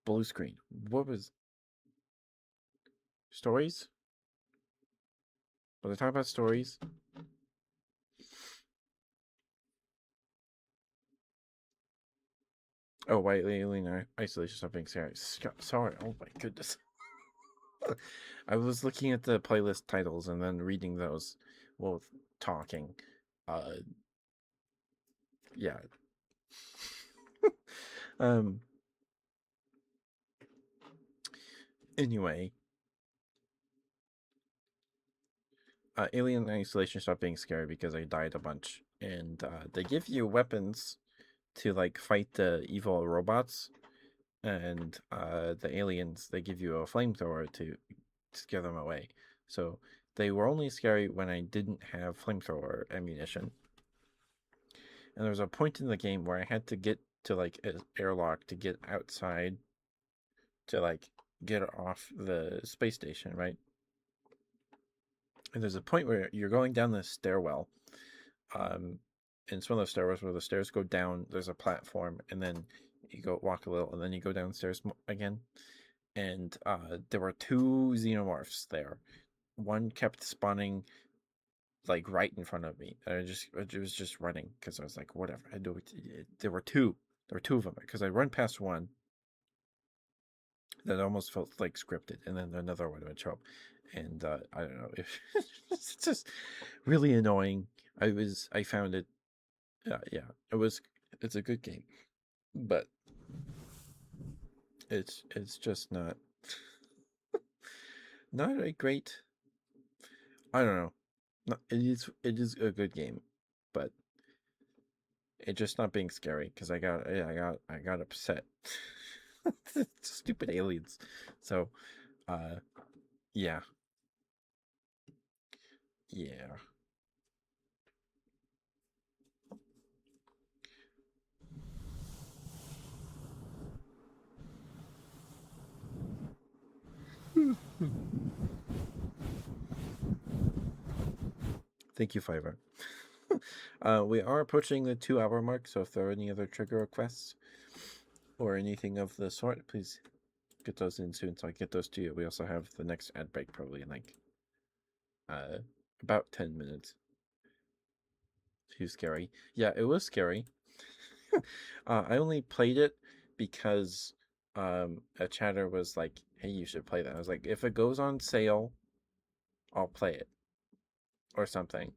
S1: blue screen. What was stories? Was I talking about stories? Oh, White Alien Isolation Stopping Scary. Sorry. Oh my goodness. I was looking at the playlist titles and then reading those while talking. Uh, yeah. Um. Anyway, Alien Isolation stopped being scary because I died a bunch, and they give you weapons to like fight the evil robots, and the aliens. They give you a flamethrower to scare them away. So they were only scary when I didn't have flamethrower ammunition. And there was a point in the game where I had to get to like an airlock to get outside to like get off the space station, right? And there's a point where you're going down this stairwell. And it's one of those stairwells where the stairs go down. There's a platform, and then you go walk a little, and then you go downstairs again. And there were two xenomorphs there. One kept spawning like right in front of me. It was just running because I was like, whatever. I do it. There were two. There were two of them because I run past one that almost felt like scripted, and then another one would show up, and I don't know if it's just really annoying. I found it. Yeah, it's a good game, but it's just not a great. I don't know. No, it is a good game, but it just not being scary because I got upset. Stupid aliens. So uh yeah. Yeah. Thank you, Fiverr. We are approaching the 2 hour mark, so if there are any other trigger requests or anything of the sort, please get those in soon so I get those to you. We also have the next ad break probably in like uh about 10 minutes. Too scary. Yeah, it was scary. I only played it because a chatter was like, "Hey, you should play that." I was like, "If it goes on sale, I'll play it or something."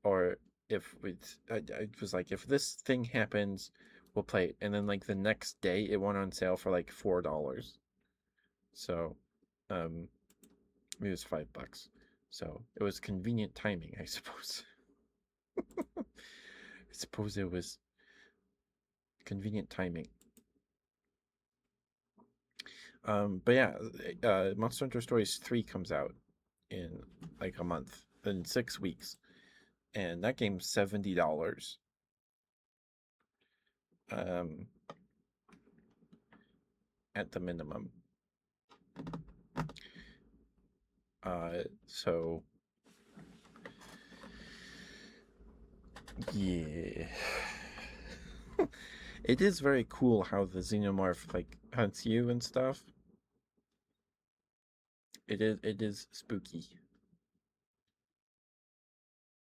S1: Or if I was like, "If this thing happens, we'll play it." And then like the next day, it went on sale for like $4. So, um, it was $5. So it was convenient timing, I suppose. I suppose it was convenient timing. But yeah, Monster Hunter Stories 3 comes out in like a month, in 6 weeks, and that game's $70. Um, at the minimum. So yeah, it is very cool how the xenomorph like hunts you and stuff. It is spooky.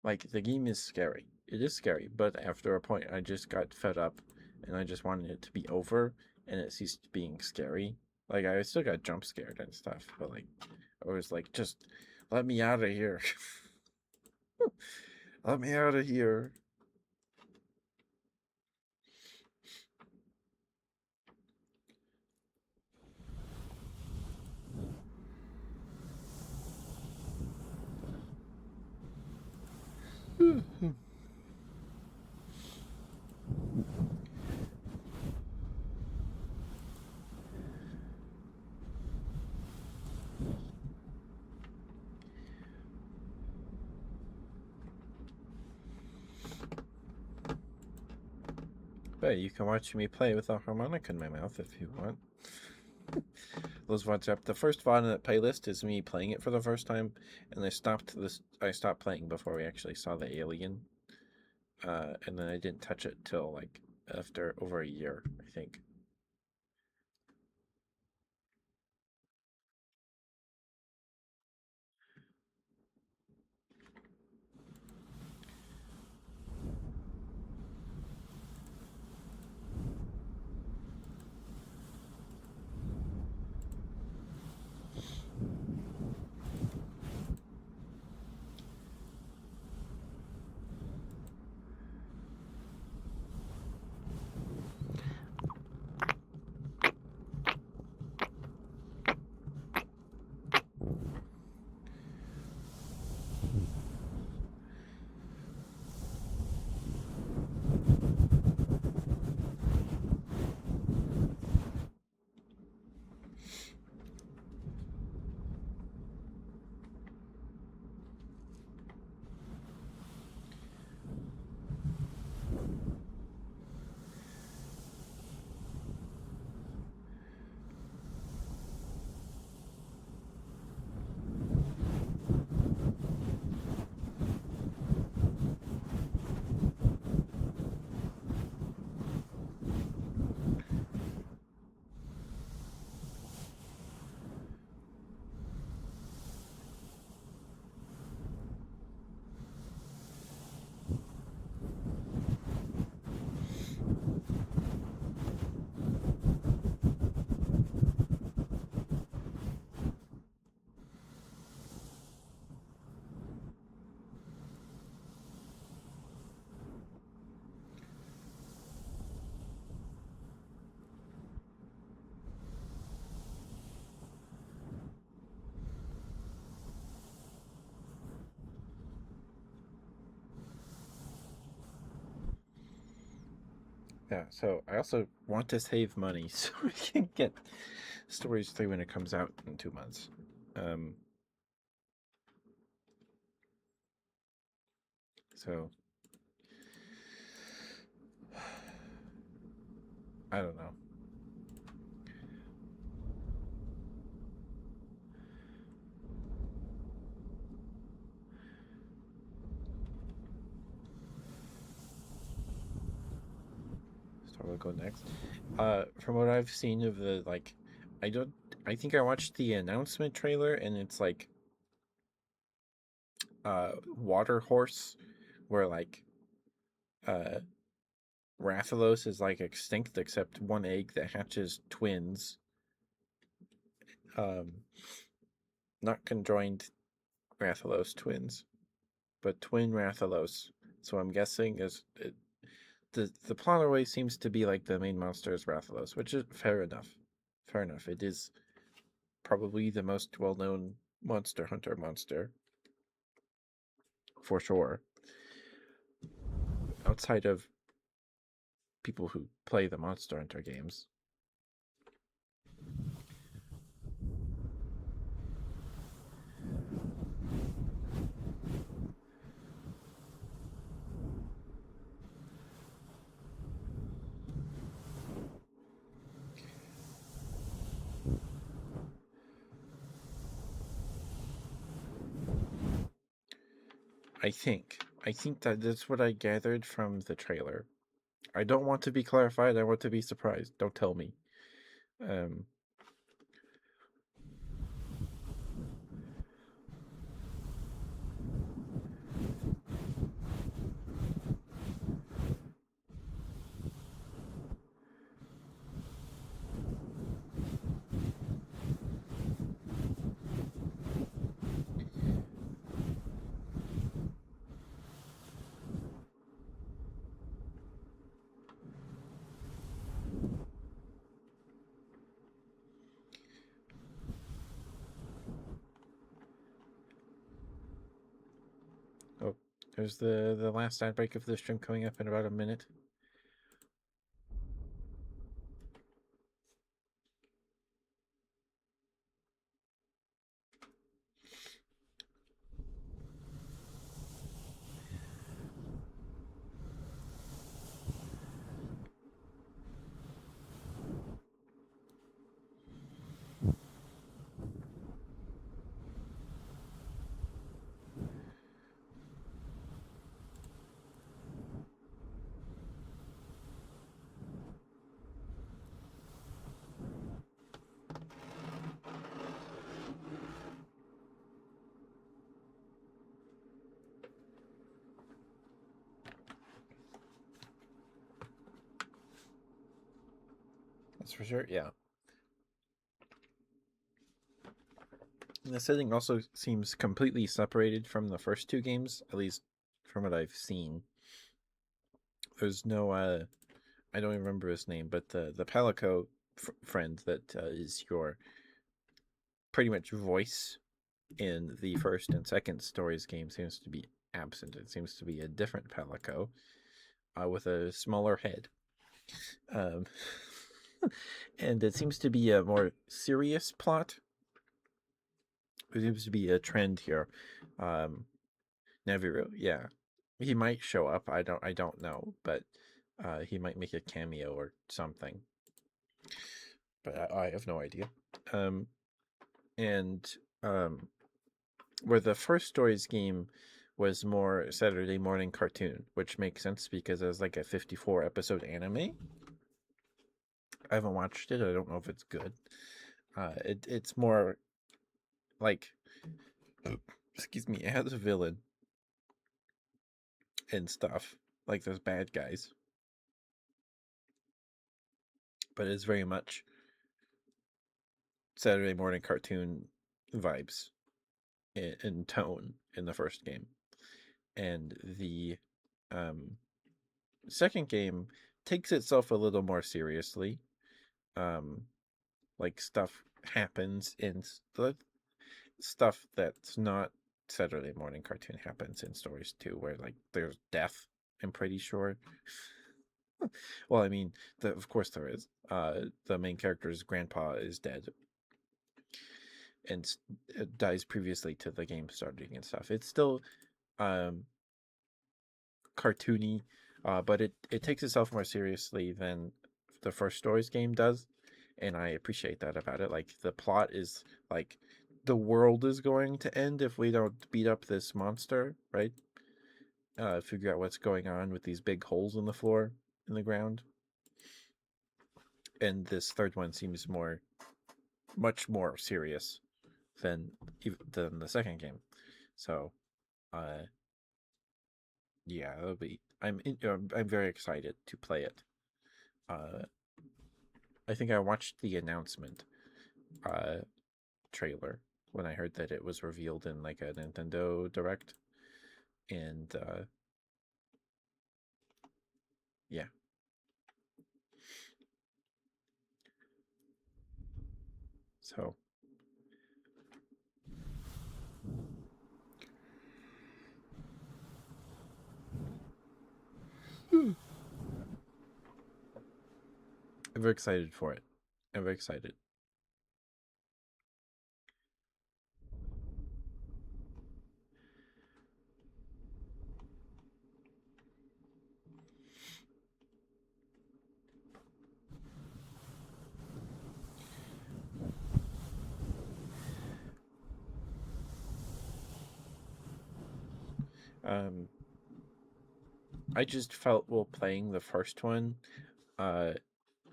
S1: Like the game is scary. It is scary, but after a point, I just got fed up, and I just wanted it to be over, and it ceased being scary. Like I still got jump scared and stuff, but like I was like, just let me out of here. Let me out of here. But you can watch me play with a harmonica in my mouth if you want. Those VODs up. The first VOD in that playlist is me playing it for the first time, and I stopped playing before we actually saw the alien, and then I didn't touch it till like after over a year, I think. Yeah, so I also want to save money so we can get Stories 3 when it comes out in 2 months. Um, so I don't know. So we'll go next. From what I've seen of the like, I don't. I think I watched the announcement trailer, and it's like, water horse, where like, uh, Rathalos is like extinct except one egg that hatches twins. Um, not conjoined Rathalos twins, but twin Rathalos. So I'm guessing the plot always seems to be like the main monster is Rathalos, which is fair enough. Fair enough. It is probably the most well known monster hunter monster for sure. Outside of people who play the Monster Hunter games. I think that that's what I gathered from the trailer. I don't want to be clarified. I want to be surprised. Don't tell me. Um, oh, there's the last ad break of the stream coming up in about a minute. That's for sure. Yeah. And the setting also seems completely separated from the first two games, at least from what I've seen. There's no I don't even remember his name, but the Palico friend that is your pretty much voice in the first and second Stories game seems to be absent. It seems to be a different Palico with a smaller head. Um, and it seems to be a more serious plot. There seems to be a trend here. Um, Neviru, yeah, he might show up. I don't know, but he might make a cameo or something. But I have no idea. Um, and where the first Stories game was more Saturday morning cartoon, which makes sense because it was like a 54 episode anime. I haven't watched it. I don't know if it's good. It's more like, excuse me, it has a villain and stuff, like those bad guys, but it's very much Saturday morning cartoon vibes in tone in the first game, and the um, second game takes itself a little more seriously. Um, like stuff happens in stuff that's not Saturday morning cartoon happens in Stories too, where like there's death. I'm pretty sure. Well, I mean, of course there is. The main character's grandpa is dead and dies previously to the game starting and stuff. It's still um, cartoony, but it takes itself more seriously than the first Stories game does, and I appreciate that about it. Like the plot is like the world is going to end if we don't beat up this monster, right? Figure out what's going on with these big holes in the floor in the ground. And this third one seems much more serious than than the second game. So, uh, yeah, it'll be. I'm very excited to play it. Uh, I think I watched the announcement uh trailer when I heard that it was revealed in like a Nintendo Direct, and yeah, so I'm very excited for it. I'm very excited. Um, I just felt while playing the first one, uh,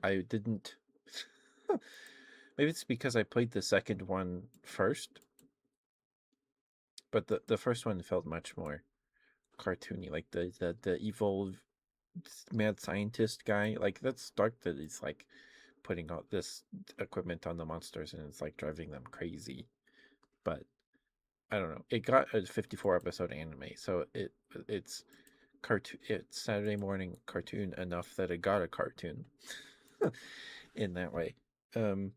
S1: I didn't. Maybe it's because I played the second one first, but the first one felt much more cartoony. Like the evil mad scientist guy. Like that's dark that he's like putting all this equipment on the monsters and it's like driving them crazy. But I don't know. It got a 54 episode anime, so it's cartoon. It's Saturday morning cartoon enough that it got a cartoon in that way. Um,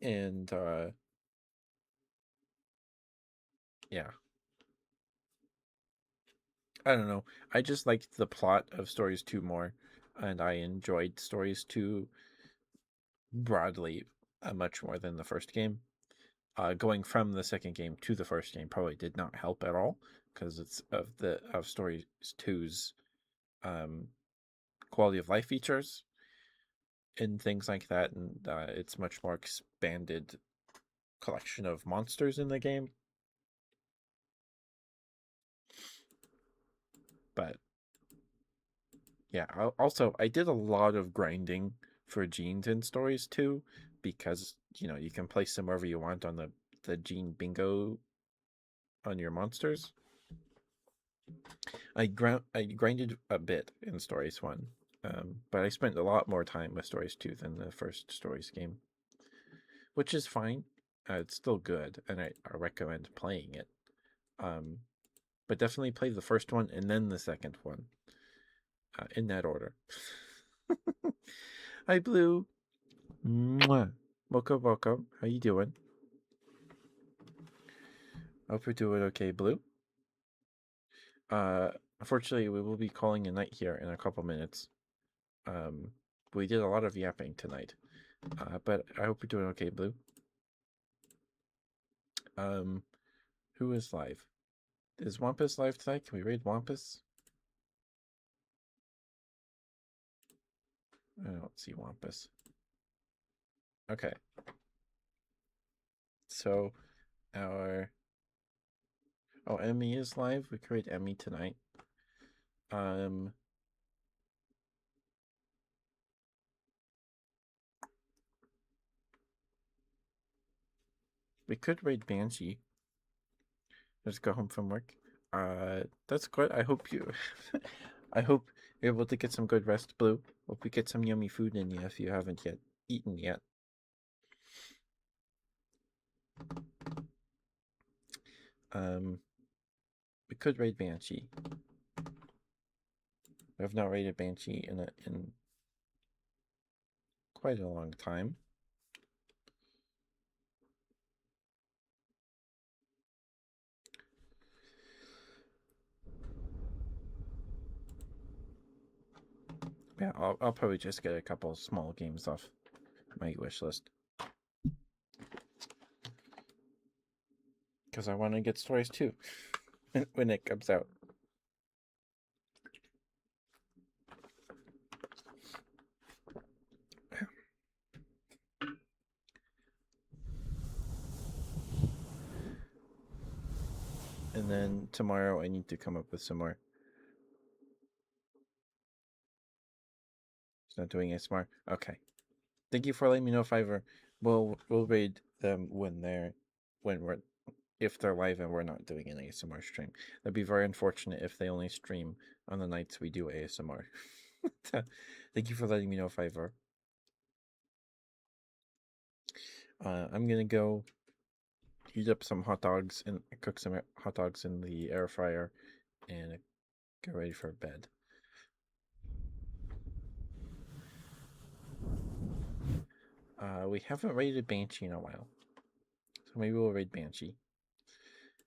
S1: and yeah, I don't know. I just liked the plot of Stories 2 more, and I enjoyed Stories 2 broadly much more than the first game. Going from the second game to the first game probably did not help at all because it's of Stories 2's um, quality of life features and things like that, and it's much more expanded collection of monsters in the game. But yeah, also I did a lot of grinding for genes in Stories 2 because you can place them wherever you want on the gene bingo on your monsters. I grinded a bit in Stories 1, but I spent a lot more time with Stories 2 than the first Stories game, which is fine. It's still good, and I recommend playing it. Um, but definitely play the first one and then the second one, in that order. Hi, Blue. Mwah. Welcome, welcome. How you doing? Hope you're doing okay, Blue. Uh, Unfortunately, we will be calling a night here in a couple minutes. Um, we did a lot of yapping tonight, but I hope you're doing okay, Blue. Um, who is live? Is Wampus live tonight? Can we raid Wampus? I don't see Wampus. Okay. So our Emmy is live. We could raid Emmy tonight. Um, we could raid Banshee. Just go home from work. That's good. I hope you, I hope you're able to get some good rest, Blue. Hope you get some yummy food in you if you haven't yet eaten yet. Um, we could raid Banshee. We have not raided Banshee in quite a long time. Yeah, I'll probably just get a couple small games off my wish list. Because I want to get Stories 2 when it comes out. And then tomorrow I need to come up with some more. It's not doing ASMR. Okay. Thank you for letting me know if I ever we'll raid them when we're if they're live and we're not doing an ASMR stream. That'd be very unfortunate if they only stream on the nights we do ASMR. Thank you for letting me know if I ever. I'm gonna go heat up some hot dogs and cook some hot dogs in the air fryer and get ready for bed. We haven't raided Banshee in a while, so maybe we'll raid Banshee.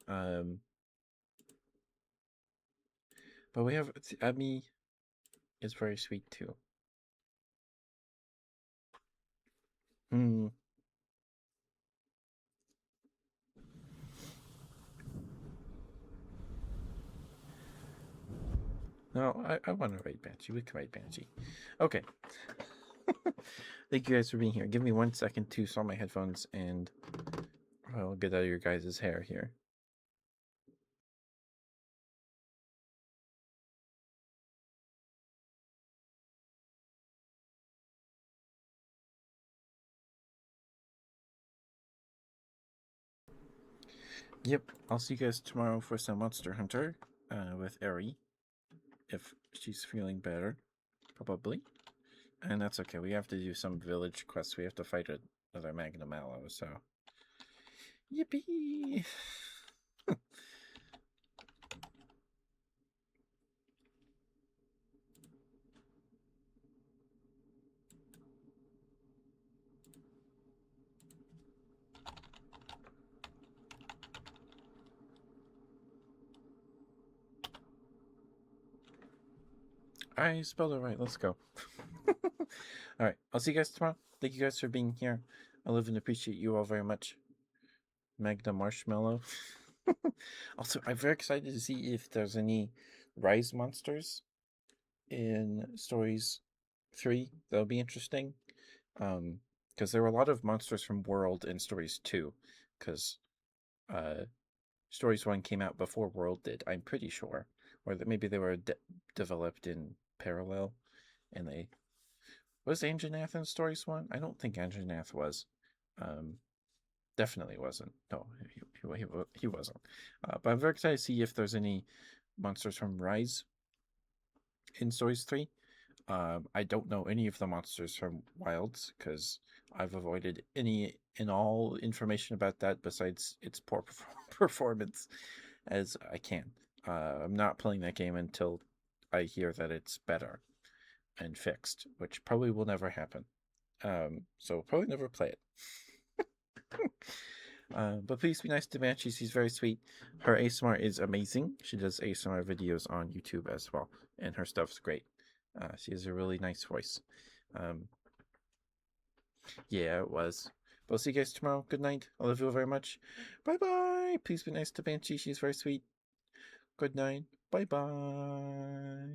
S1: But we have Abby is very sweet too. Hmm. No, I want to raid Banshee. We can raid Banshee. Okay. Thank you guys for being here. Give me 1 second to solve my headphones and I'll get out of your guys' hair here. Yep, I'll see you guys tomorrow for some Monster Hunter with Eri. If she's feeling better, probably. And that's okay. We have to do some village quests. We have to fight another Magnum Mallow, so. Yippee! I spelled it right. Let's go. All right. I'll see you guys tomorrow. Thank you guys for being here. I love and appreciate you all very much. Magna Marshmallow. Also, I'm very excited to see if there's any Rise monsters in Stories 3. That'll be interesting. Because there were a lot of monsters from World in Stories 2. Because Stories 1 came out before World did, I'm pretty sure. Or that maybe they were developed in parallel. And they. Was Anjanath in Stories 1? I don't think Anjanath was. Definitely wasn't. No, he wasn't. But I'm very excited to see if there's any monsters from Rise in Stories 3. I don't know any of the monsters from Wilds because I've avoided any and all information about that besides its poor performance as I can. I'm not playing that game until I hear that it's better and fixed, which probably will never happen. So probably never play it. But please be nice to Banshee. She's very sweet. Her ASMR is amazing. She does ASMR videos on YouTube as well, and her stuff's great. She has a really nice voice. Yeah, it was. But I'll see you guys tomorrow. Good night. I love you all very much. Bye bye. Please be nice to Banshee. She's very sweet. Good night. Bye bye.